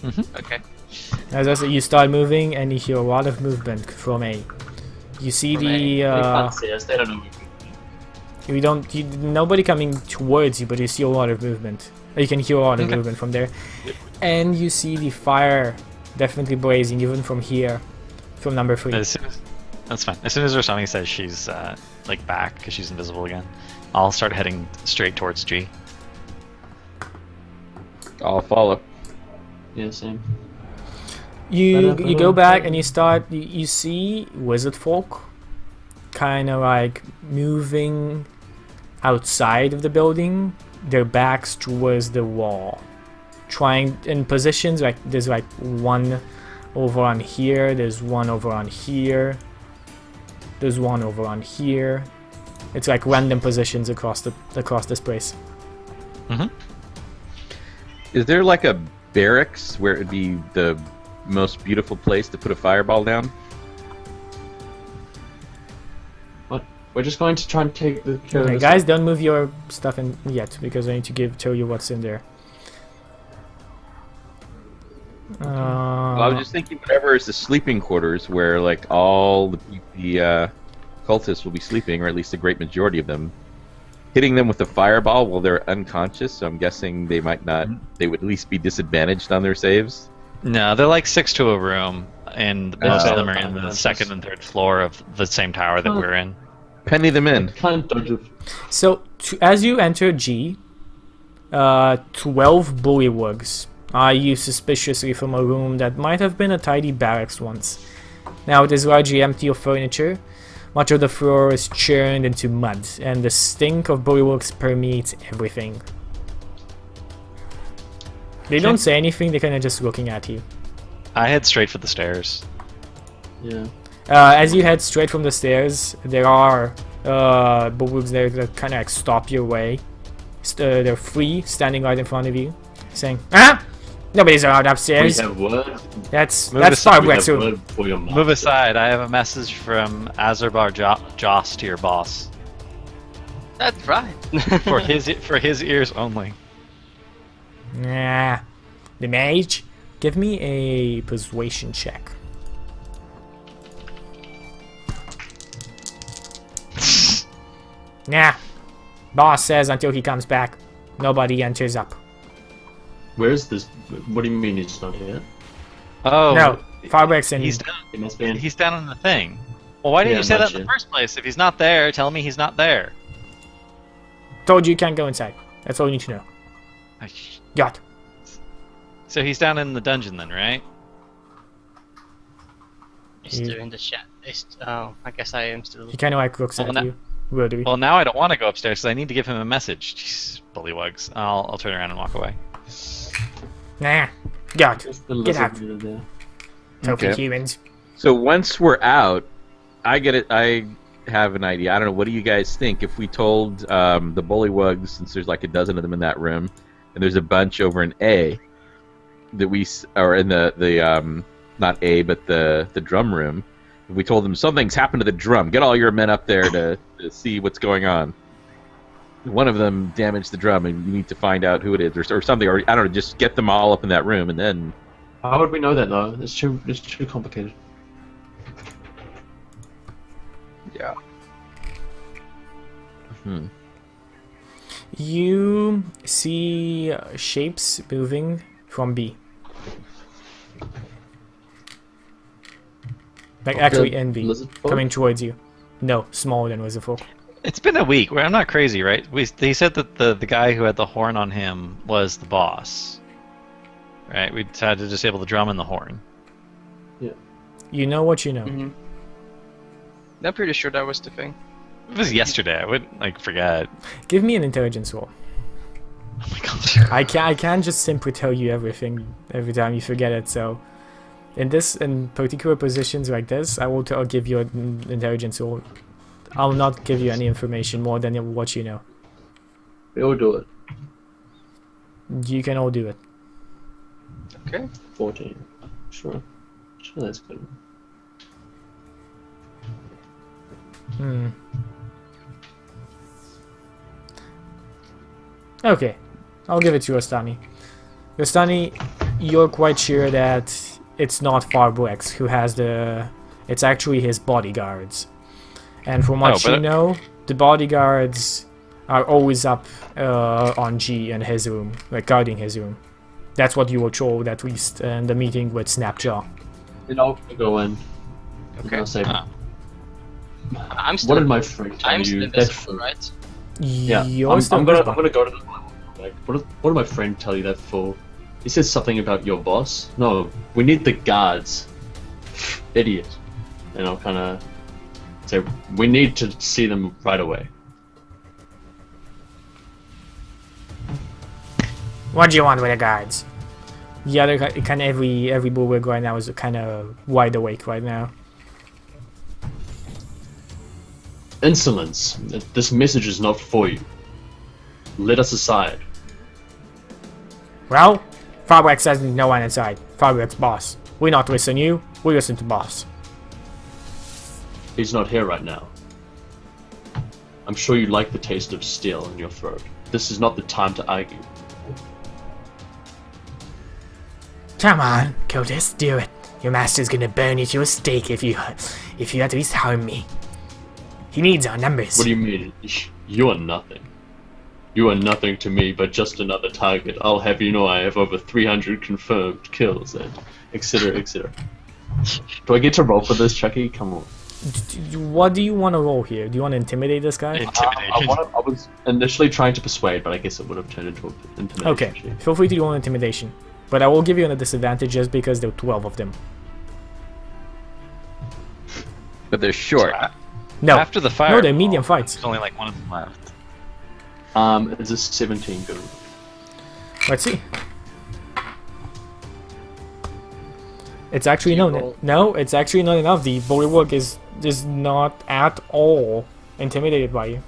E: Mhm.
C: Okay.
A: As I said, you start moving, and you hear a lot of movement from A. You see
C: From
A: the
D: They can't see us. They don't know.
A: nobody coming towards you, but you see a lot of movement. You can hear a lot of
C: Okay.
A: movement from there, and you see the fire definitely blazing even from here, from number 3.
E: That's fine. As soon as Rosami says she's like back because she's invisible again, I'll start heading straight towards G.
B: I'll follow.
D: Yeah, same.
A: You go back and you start. You see wizard folk, kind of like moving outside of the building, their backs towards the wall, trying in positions like there's like one over on here. There's one over on here. There's one over on here. It's like random positions across this place.
E: Mm-hmm.
B: Is there like a barracks where it'd be the most beautiful place to put a fireball down?
D: What? We're just going to try and take the care of
A: Okay,
D: this.
A: guys, don't move your stuff in yet because I need to tell you what's in there.
B: Well, I was just thinking whatever is the sleeping quarters where like all the cultists will be sleeping, or at least a great majority of them. Hitting them with a fireball while they're unconscious, so I'm guessing they might not. They would at least be disadvantaged on their saves.
E: No, they're like 6 to a room, and most of them are in the
D: That's-
E: second and third floor of the same tower that we're in.
B: Penny them in.
D: Kind of dodge it.
A: So, as you enter G, 12 bullywugs are used suspiciously from a room that might have been a tidy barracks once. Now it is largely empty of furniture. Much of the floor is churned into mud, and the stink of bullywugs permeates everything. They don't say anything, they're kind of just looking at you.
E: I head straight for the stairs.
D: Yeah.
A: As you head straight from the stairs, there are bullywugs there that kind of like stop your way. They're free, standing right in front of you, saying, "Ah! Nobody's allowed
D: We
A: upstairs.
D: have word.
A: That's
E: Move
A: that's
E: aside,
D: We
A: Fireworks
D: have
A: room."
D: word for your
E: Move
D: master.
E: aside. I have a message from Azarbar Joss to your boss.
C: That's right.
E: For his ears only.
A: Nah. The mage, give me a persuasion check. Nah. Boss says until he comes back, nobody enters up.
D: Where is this? What do you mean he's not here?
E: Oh
A: No, Fireworks and
E: he's down.
D: He must be in.
E: He's down on the thing. Well, why didn't
D: Yeah,
E: you say that in
D: gotcha.
E: the first place? If he's not there, tell me he's not there.
A: told you can't go inside. That's all you need to know. Got.
E: So he's down in the dungeon then, right?
F: Is there in the chat? Oh, I guess I am still.
A: He kind of like looks
E: Well,
A: at
E: no-
A: you. Weirdly.
E: Well, now I don't want to go upstairs because I need to give him a message. Jeez, bullywugs. I'll turn around and walk away.
A: Nah. Got.
D: There's the
A: Get
D: lizard
A: out.
D: leader there.
A: Token
B: Okay.
A: humans.
B: So once we're out, I get it. I have an idea. I don't know. What do you guys think if we told the bullywugs, since there's like a dozen of them in that room, and there's a bunch over in A, that or in the not A but the drum room. If we told them something's happened to the drum, get all your men up there to see what's going on. One of them damaged the drum, and you need to find out who it is, or something. Or I don't know. Just get them all up in that room, and then
D: How would we know that though? It's too complicated.
B: yeah.
A: You see shapes moving from B. Like actually in B,
D: lizard folk?
A: coming towards you. No, smaller than Wizard Folk.
E: It's been a week. I'm not crazy, right? They said that the guy who had the horn on him was the boss. Right? We had to disable the drum and the horn.
A: You know what you know.
C: Mhm. I'm pretty sure that was the thing.
E: It was yesterday. I wouldn't forget.
A: Give me an intelligence roll.
E: Oh my god.
A: I can't just simply tell you everything every time you forget it. So, in particular positions like this, I'll give you an intelligence roll. I'll not give you any information more than what you know.
D: We all do it.
A: You can all do it.
C: Okay.
D: 14. Sure, that's good.
A: Okay, I'll give it to Ostani. Ostani, you're quite sure that it's not Farblex who has the... It's actually his bodyguards. And from what
E: Oh,
A: you
E: but-
A: know, the bodyguards are always up on G in his room, like guarding his room. That's what you were told, at least, in the meeting with Snapjaw.
D: And I'll go in.
C: Okay.
D: I'll say,
E: Ah.
F: I'm still.
D: what did my friend tell
F: I'm still
D: you? That's
F: invisible, right?
D: Yeah,
A: You're
D: I'm
A: still
D: gonna
A: invisible.
D: go to the like. What did my friend tell you that for? He said something about your boss. No, we need the guards. Idiot. And I'll kind of say, we need to see them right away.
A: What do you want with the guards? The other kind of every bulwark right now is kind of wide awake right now.
D: Insolence. This message is not for you. Let us aside.
A: Well, Farbrax says no one inside. Farbrax's boss. We not listen you, we listen to boss.
D: He's not here right now. I'm sure you like the taste of steel in your throat. This is not the time to argue.
A: Come on, Kotis, do it. Your master's gonna burn you to a stake if you at least harm me. He needs our numbers.
D: What do you mean? You are nothing. You are nothing to me but just another target. I'll have you know I have over 300 confirmed kills and etc. etc. Do I get to roll for this, Chucky? Come on.
A: What do you want to roll here? Do you want to intimidate this guy?
E: Intimidation.
D: I was initially trying to persuade, but I guess it would have turned into intimidation.
A: Okay, feel free to roll intimidation. But I will give you a disadvantage just because there are 12 of them.
B: But they're short.
A: No,
E: After the fire.
A: no, they're medium fights.
E: There's only like one of them left.
D: Is this 17 good?
A: Let's see. It's actually no, it's actually not enough. The bulwark is not at all intimidated by you.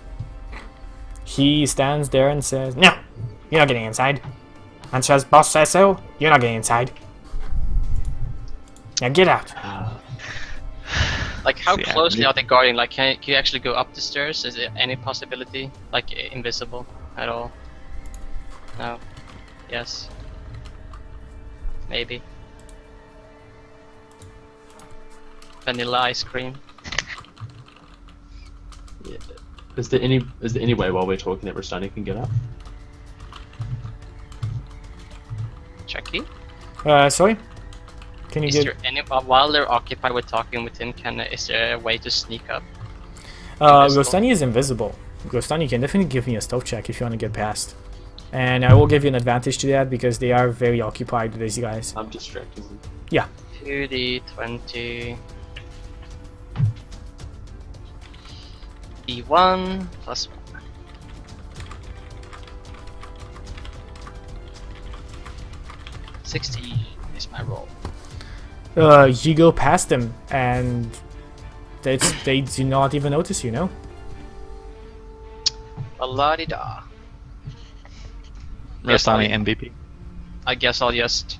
A: He stands there and says, "No, you're not getting inside." And says, "Boss says so. You're not getting inside. Now get out."
C: Like, how
E: Yeah,
C: closely are they guarding? Like, can you actually go up the stairs? Is there any possibility? Like, invisible at all? No. Yes. Maybe. Vanilla ice cream.
D: Yeah. Is there any way while we're talking that Rastani can get up?
C: Chucky?
A: Sorry? Can you
C: Is
A: get...
C: there any while they're occupied with talking with him? Is there a way to sneak up?
A: Rostani is invisible. Rostani can definitely give me a stealth check if you want to get past. And I will give you an advantage to that because they are very occupied with these guys.
D: I'm distracting them.
A: Yeah.
C: 2d20. D1 plus 1. $16 is my roll.
A: You go past them and they do not even notice you, no?
C: La-di-da.
E: Rastani MVP.
C: I guess I'll just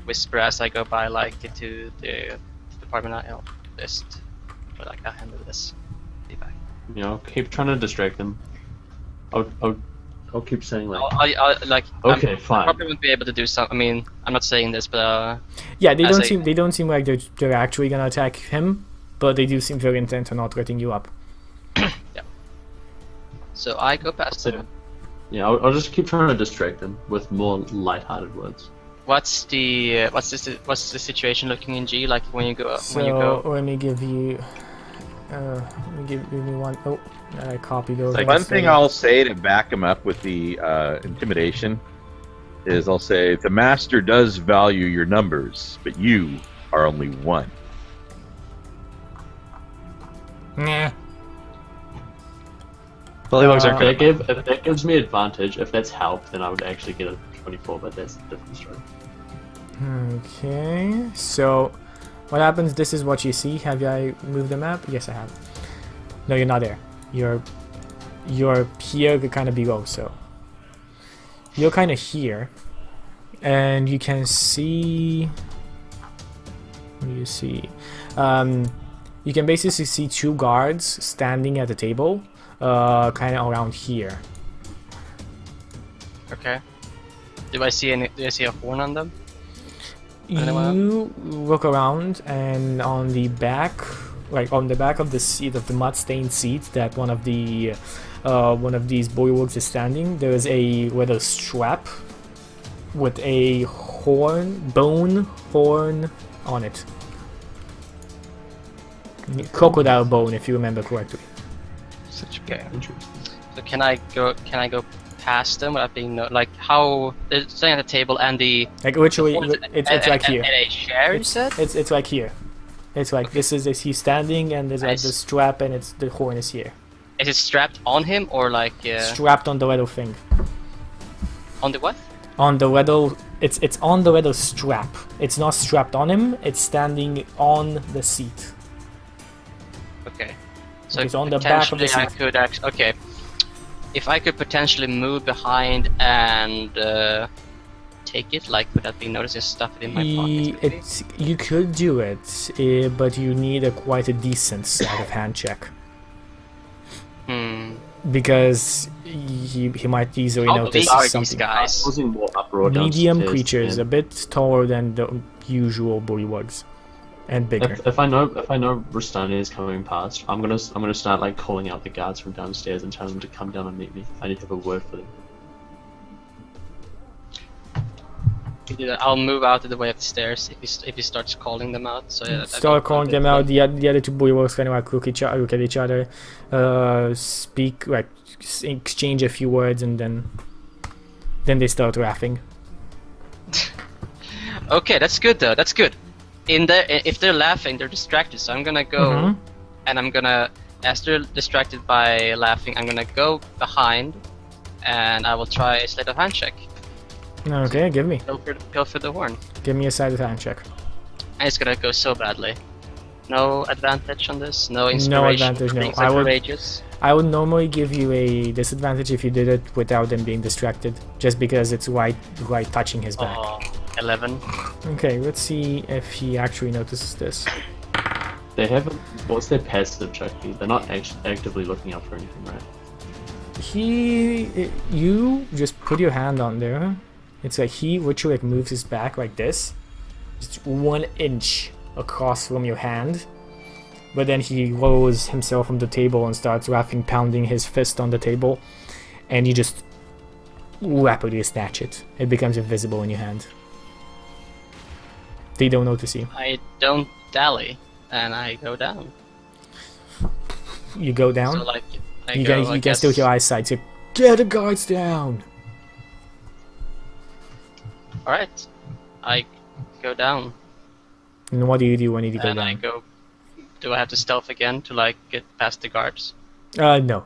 C: whisper as I go by, like, to the department I'll just but like I'll handle this. Be back.
D: You know, keep trying to distract them. I'll keep saying like.
C: I like.
D: Okay,
C: I
D: fine.
C: probably won't be able to do something. I mean, I'm not saying this, but
A: Yeah, they
C: as
A: don't seem like they're actually gonna attack him, but they do seem very intent on not letting you up.
C: yeah. So I go past them.
D: Yeah, I'll just keep trying to distract them with more light-hearted words.
C: What's the situation looking in G like when you go when you
A: So
C: go?
A: let me give you. Give me one. Oh, I copied those.
B: Like one thing I'll say to back him up with the intimidation is I'll say the master does value your numbers, but you are only one.
A: Nah.
E: Bullywugs are
A: Uh,
E: good.
D: If that gives me advantage, if that's help, then I would actually get a 24, but that's a different story.
A: Okay, so what happens? This is what you see. Have I moved the map? Yes, I have. No, you're not there. You're here, kind of below. So you're kind of here, and you can see. What do you see? You can basically see two guards standing at the table, kind of around here.
C: Okay. Do I see a horn on them? Anyone
A: You look around, and on the back, like on the back of the seat of the mud-stained seat that one of these bulwarks is standing, there is a little strap with a bone horn on it. Crocodile bone, if you remember correctly.
E: Such
C: Okay.
D: Interesting.
C: So can I go
F: past them without being like how they're sitting at the table and the
A: Like literally,
F: horns
A: it's like here.
F: and a chair. You said?
A: It's like here. It's like this is he's standing and there's like
F: Nice.
A: the strap and it's the horn is here.
F: Is it strapped on him or like
A: Strapped on the little thing.
F: on the what?
A: On the little, it's on the little strap. It's not strapped on him. It's standing on the seat.
F: Okay. So
A: It's on the back of the
F: potentially I
A: seat.
F: could actually okay. If I could potentially move behind and take it, like would that be noticed as stuff in my pocket? maybe?
A: You could do it, but you need quite a decent sleight of hand check
F: Hmm.
A: because he might easily
F: How
A: notice
F: big are these
A: something.
F: guys?
D: Causing more uproar
A: Medium
D: downstairs,
A: creatures, a
D: and
A: bit taller than the usual bullywugs, and bigger.
D: If I know Rustani is coming past, I'm gonna start like calling out the guards from downstairs and telling them to come down and meet me. I need to have a word for them.
F: I'll move out of the way of the stairs if he starts calling them out. So yeah,
A: Start calling them out. The other two bullywugs kind of like look at each other, speak like exchange a few words, and then they start laughing.
F: Okay, that's good though. That's good. If they're laughing, they're distracted. So I'm gonna go,
A: Mhm.
F: and I'm gonna, as they're distracted by laughing, I'm gonna go behind, and I will try a sleight of hand check.
A: Okay, give me
F: Pilfer the horn.
A: a sleight of hand check.
F: And it's gonna go so badly. No advantage on this. No
A: No
F: inspiration.
A: advantage, no.
F: Things
A: I
F: are
A: would-
F: courageous.
A: I would normally give you a disadvantage if you did it without them being distracted, just because it's right touching his back.
F: Oh, 11.
A: Okay, let's see if he actually notices this.
D: They haven't. What's their passive check? They're not actively looking out for anything, right?
A: You just put your hand on there. It's like he literally like moves his back like this, just 1 inch across from your hand. But then he lowers himself from the table and starts laughing, pounding his fist on the table, and you just rapidly snatch it. It becomes invisible in your hand. They don't notice you.
F: I don't dally, and I go down.
A: You go down.
F: So like, I
A: you
F: go,
A: can
F: I
A: you can still
F: guess-
A: hear eyesight. So get the guards down.
F: All right, I go down,
A: And what do you do when you go
F: and I
A: down?
F: go. Do I have to stealth again to like get past the guards?
A: No.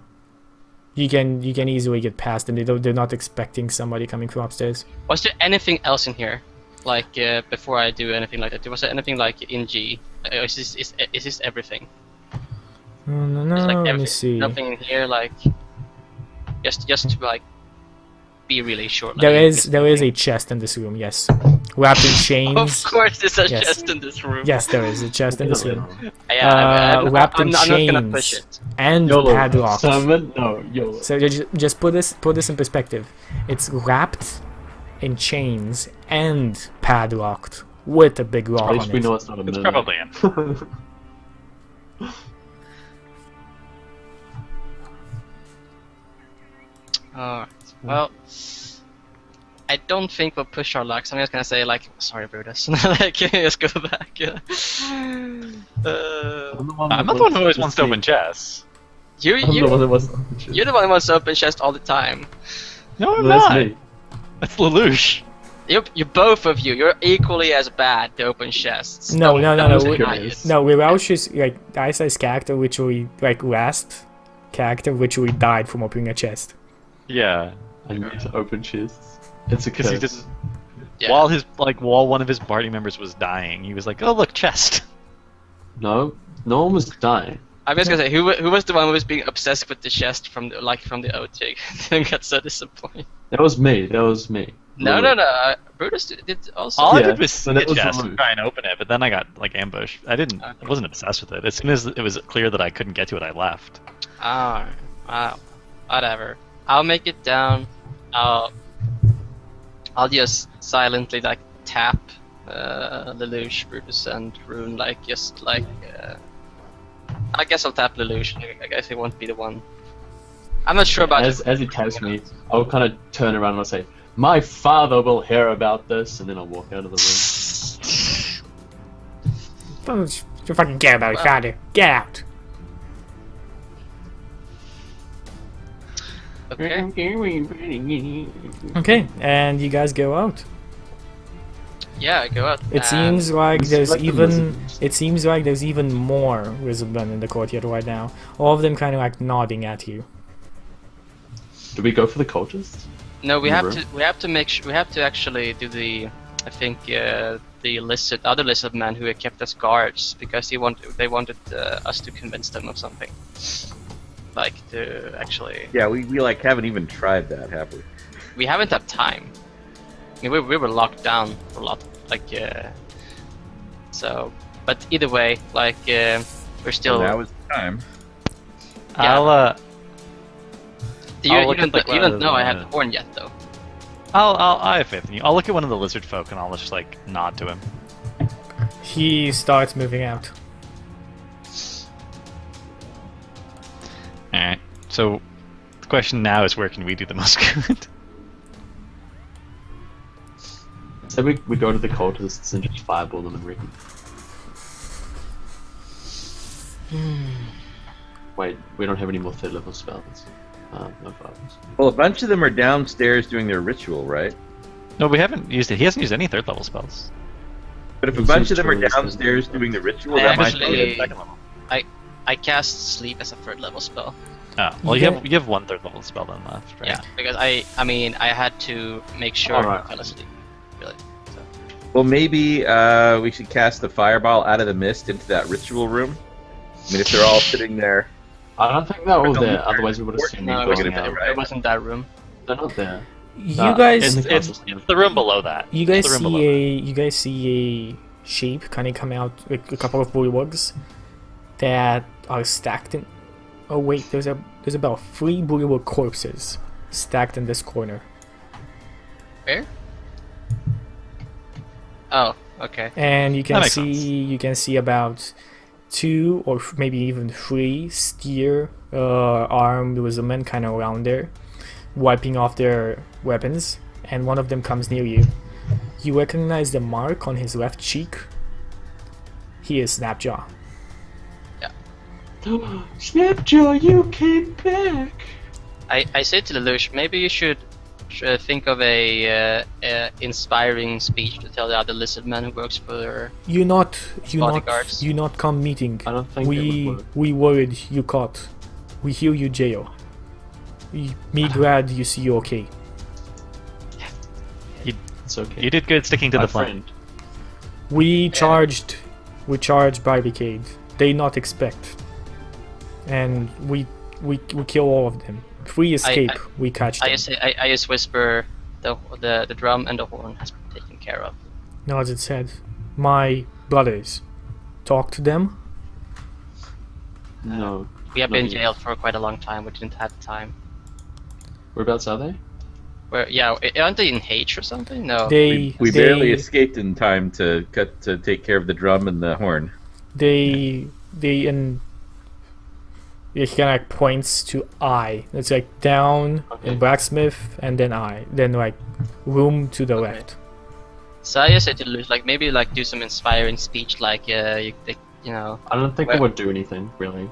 A: You can easily get past them. They're not expecting somebody coming from upstairs.
F: Was there anything else in here? Like before I do anything like that, was there anything like in G? Is this everything?
A: No,
F: There's, like,
A: let me
F: everything.
A: see.
F: Nothing in here like. Just to like. Be really short.
A: There is a chest in this room. Yes, wrapped in chains.
F: Of course, there's a
A: Yes.
F: chest in this room.
A: Yes, there is a chest in this room.
F: I'm
A: Wrapped in
F: not gonna push
A: chains
F: it.
A: and
D: YOLO.
A: padlocked.
D: Simon, no, YOLO.
A: So just put this in perspective. It's wrapped in chains and padlocked with a big lock
D: At least
A: on
D: we
A: it.
D: know it's not a
E: It's
D: minute.
E: probably in.
F: Alright. Well, I don't think we'll push our luck, so I'm just gonna say like, sorry, Brutus. Like, let's go back.
E: I'm not the one who always wants to open chests.
F: You
D: I'm the one that wasn't.
F: you're the one who wants to open chest all the time.
E: No, I'm
D: That's
E: not.
D: me.
E: That's Lelouch.
F: You both of you, you're equally as bad to open chests.
A: No, no, no, no.
F: Don't
A: We,
F: deny it.
A: no, Lelouch is like Isai's character, literally like last character, literally died from opening a chest.
E: Yeah,
D: I need to open chests. It's a
E: because he
D: curse.
E: didn't.
F: Yeah.
E: While one of his party members was dying, he was like, "Oh look, chest."
D: No, no one was dying.
F: I'm just gonna say, who was the one who was being obsessed with the chest from the OTIG and got so disappointed?
D: That was me. That was me.
F: No, no, no. Brutus did also.
E: All I
D: Yeah,
E: did was
D: so
E: see
D: that
E: a
D: was
E: chest
D: Lelouch.
E: and try and open it, but then I got like ambushed. I wasn't obsessed with it. As soon as it was clear that I couldn't get to it, I left.
F: Ah, whatever. I'll make it down. I'll just silently like tap Lelouch, Brutus, and Rune, like just like. I guess I'll tap Lelouch. I guess he won't be the one. I'm not sure about
D: As he taps me, I'll kind of turn around and I'll say, "My father will hear about this," and then I'll walk out of the room.
A: Don't fucking care about it, father. Get out.
C: Okay.
A: Okay, and you guys go out.
C: Yeah, I go out.
A: It
C: and-
A: seems like
D: Let's
A: there's
D: select the
A: even
D: lizards.
A: it seems like there's even more wizardmen in the courtyard right now. All of them kind of like nodding at you.
D: Do we go for the cultists?
C: No, we
D: in the
C: have
D: room?
C: to. We have to make. We have to actually do the. I think the other lizard man who had kept us guards because they wanted us to convince them of something. Like to actually.
B: Yeah, we like haven't even tried that, have we?
C: We haven't had time. I mean, we were locked down for a lot. So, but either way, we're still.
B: Well, now is the time.
C: Yeah.
E: I'll
C: you
E: look at, like,
C: you
E: one
C: don't
E: of
C: know I
E: the-
C: have the horn yet, though.
E: I have faith in you. I'll look at one of the lizard folk and I'll just like nod to him.
A: He starts moving out.
E: Alright. So the question now is where can we do the most good?
D: Say we go to the cultists and just fireball them and wreck them. Wait, we don't have any more third level spells. No fireballs.
B: Well, a bunch of them are downstairs doing their ritual, right?
E: No, we haven't used it. He hasn't used any third level spells.
B: But if a
D: It
B: bunch
D: seems
B: of them are
D: true, isn't it?
B: downstairs doing the ritual,
C: I
B: that might
C: actually-
B: be a second level.
C: I cast sleep as a third level spell.
E: Oh, well,
A: Yeah.
E: you have one third level spell then left, right?
C: Yeah, because I mean I had to make sure
D: Alright.
C: I fell asleep. Really. So.
B: Well, maybe we should cast the fireball out of the mist into that ritual room. I mean, if they're all sitting there.
D: I don't think they're all
B: No,
D: there,
B: they're-
D: otherwise we would have seen
C: No,
D: them
C: it
B: we're
D: going
B: gonna
C: wasn't,
B: be
D: out.
C: it wasn't that room.
D: They're not there.
A: You
D: Nah,
A: guys,
D: in the
E: It's
D: cultist room.
E: the room below that.
A: you guys
E: It's the room
A: see
E: below that.
A: you guys see a shape kind of come out, like a couple of bullywugs that are stacked in. Oh wait, there's about 3 bullywug corpses stacked in this corner,
C: Where? Oh, okay.
A: and you can
E: makes
A: see about 2 or maybe even 3 steer armed wizardmen kind of around there, wiping off their weapons, and one of them comes near you. You recognize the mark on his left cheek. He is Snapjaw.
D: Snapjaw, you came back!
C: I said to Lelouch, maybe you should think of a inspiring speech to tell the other lizard man who works for.
A: You not
C: Bodyguards.
A: come meeting.
D: I don't think it
A: We
D: would work.
A: we worried you caught. We hear you jail. Me glad you see you okay.
D: It's okay.
E: You did good sticking to
D: My
E: the plan.
D: friend.
A: We charged barricade. They not expect. And we kill all of them. Free escape, we catch them.
C: I just whisper the drum and the horn has been taken care of.
A: No, as it said, my brothers. Talk to them.
D: No.
C: We have
D: Not
C: been
D: yet.
C: jailed for quite a long time. We didn't have time.
D: Whereabouts are they?
C: Where? Yeah, aren't they in H or something? No.
B: We barely escaped in time to take care of the drum and the horn.
A: They and it kind of like points to I. It's like down
D: Okay.
A: in blacksmith and then I. Then like room to the
C: Okay.
A: left.
C: So I just said to Lelouch, maybe do some inspiring speech, you know.
D: I don't think
C: Where-
D: they would do anything, really.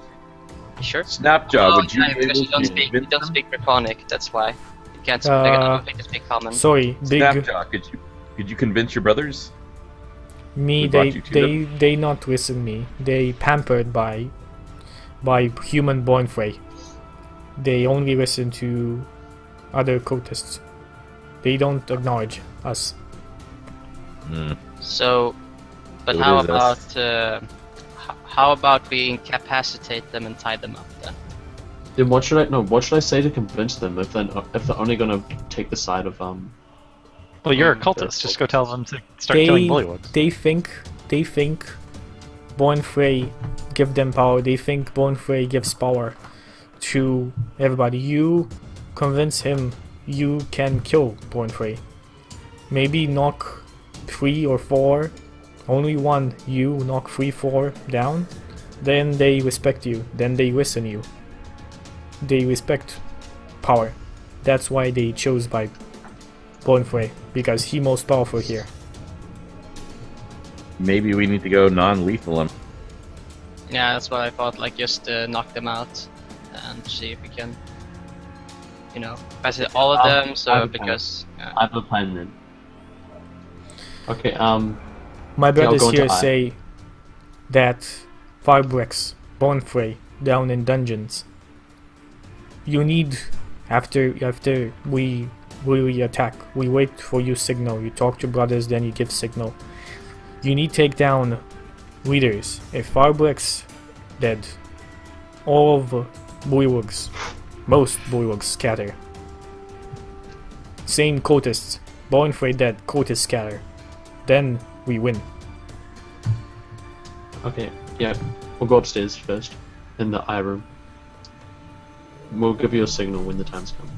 C: Sure.
B: Snapjaw, would you
C: yeah,
B: be
C: because
B: able
C: you don't
B: to
C: speak. You
B: convince
C: don't
B: them?
C: speak Draconic. That's why. You can't.
A: Uh,
C: I don't think they speak common.
A: Sorry, big
B: Snapjaw, could you convince your brothers?
A: me.
B: we
A: They
B: brought you to
A: they not listen me. They pampered by human born fray. They only listen to other cultists. They don't acknowledge us.
C: So, but
B: So it
C: how
B: is us.
C: about how about we incapacitate them and tie them up then?
D: Then what should I say to convince them if they're only gonna take the side of
E: Well, you're a
D: They're
E: cultist. Just go tell them to start
A: They
E: killing bullywugs.
A: they think born fray give them power. They think born fray gives power to everybody. You convince him you can kill born fray. Maybe knock 3 or 4, only one. You knock 3, 4 down. Then they respect you. Then they listen you. They respect power. That's why they chose by born fray, because he most powerful here.
B: Maybe we need to go non-lethal him.
C: Yeah, that's what I thought. Just knock them out and see if we can.
F: you know, visit all of
D: I'll-
F: them. So
D: I'll-
F: because
D: I have a plan then. Okay,
A: My brothers
D: go into
A: here
D: I.
A: say that fire bricks, bone fray, down in dungeons. You need after we attack, we wait for you signal. You talk to brothers, then you give signal. You need take down leaders. If fire bricks dead, all of bullywugs, most bullywugs scatter. Same cultists, bone fray dead, cultists scatter. Then we win.
D: okay, yeah, we'll go upstairs first, in the eye room. We'll give you a signal when the time's come.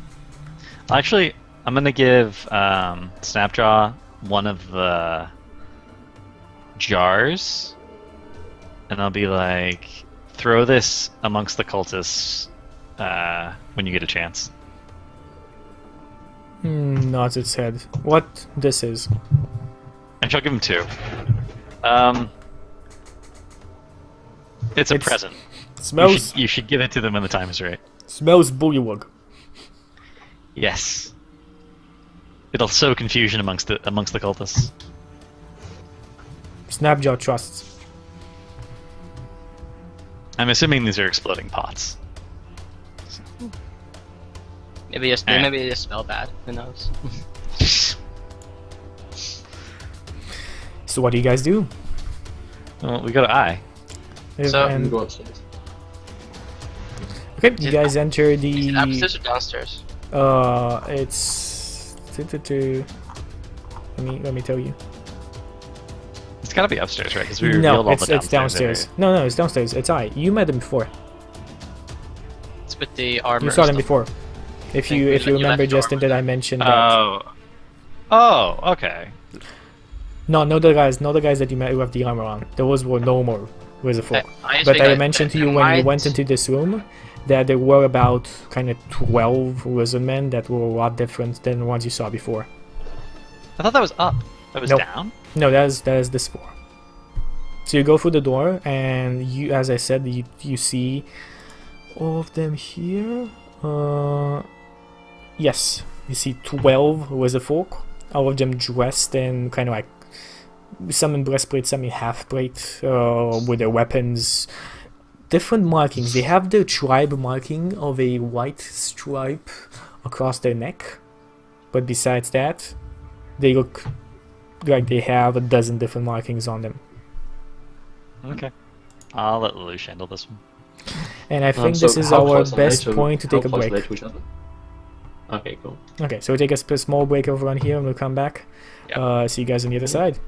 E: Actually, I'm gonna give Snapjaw one of the jars, and I'll be like, throw this amongst the cultists when you get a chance.
A: Nods its head. What this is?
E: And she'll give him 2. It's a
A: It's-
E: present.
A: Smells
E: You should give it to them when the time is right.
A: smells bullywug.
E: Yes. It'll sow confusion amongst the cultists.
A: Snapjaw trusts.
E: I'm assuming these are exploding pots.
F: maybe just
E: Eh.
F: maybe they just smell bad. Who knows?
A: So what do you guys do?
E: Well, we go to I.
F: So-
A: And-
D: We'll go upstairs.
A: okay, you guys enter
F: Is it upstairs
A: the.
F: or downstairs?
A: It's. Let me tell you.
E: It's gotta be upstairs, right? Because we
A: No,
E: revealed all
A: it's
E: the
A: it's downstairs.
E: area.
A: No, it's downstairs. It's I. You met him before.
F: It's with the armor.
A: You saw
F: and
A: them
F: stuff.
A: before. If
F: Think
A: you
F: we
A: if you
F: let you
A: remember,
F: left the
A: Justin,
F: armor.
A: that I mentioned that.
E: Oh, okay.
A: No, not the guys that you met who have the armor on. Those were normal with the folk.
F: I just
A: But
F: think
A: I
F: that
A: mentioned to
F: there
A: you when you
F: might-
A: went into this room that there were about kind of 12 wizard men that were a lot different than the ones you saw before.
E: I thought that was up. That was
A: Nope.
E: down?
A: No, that is this floor. So you go through the door, and you, as I said, you see all of them here. Yes, you see 12 wizard folk, all of them dressed in kind of like some in breastplate, some in half plate, with their weapons. Different markings. They have the tribe marking of a white stripe across their neck, but besides that, they look like they have a dozen different markings on them.
E: Okay. I'll let Lelouch handle this one.
A: And I think
D: So
A: this is
D: how
A: our
D: close are they
A: best point to
D: how
A: take a
D: close are
A: break.
D: they to each other? Okay, cool.
A: Okay, so we take a small break over on here and we'll come back.
F: Yep.
A: See you guys on the other side.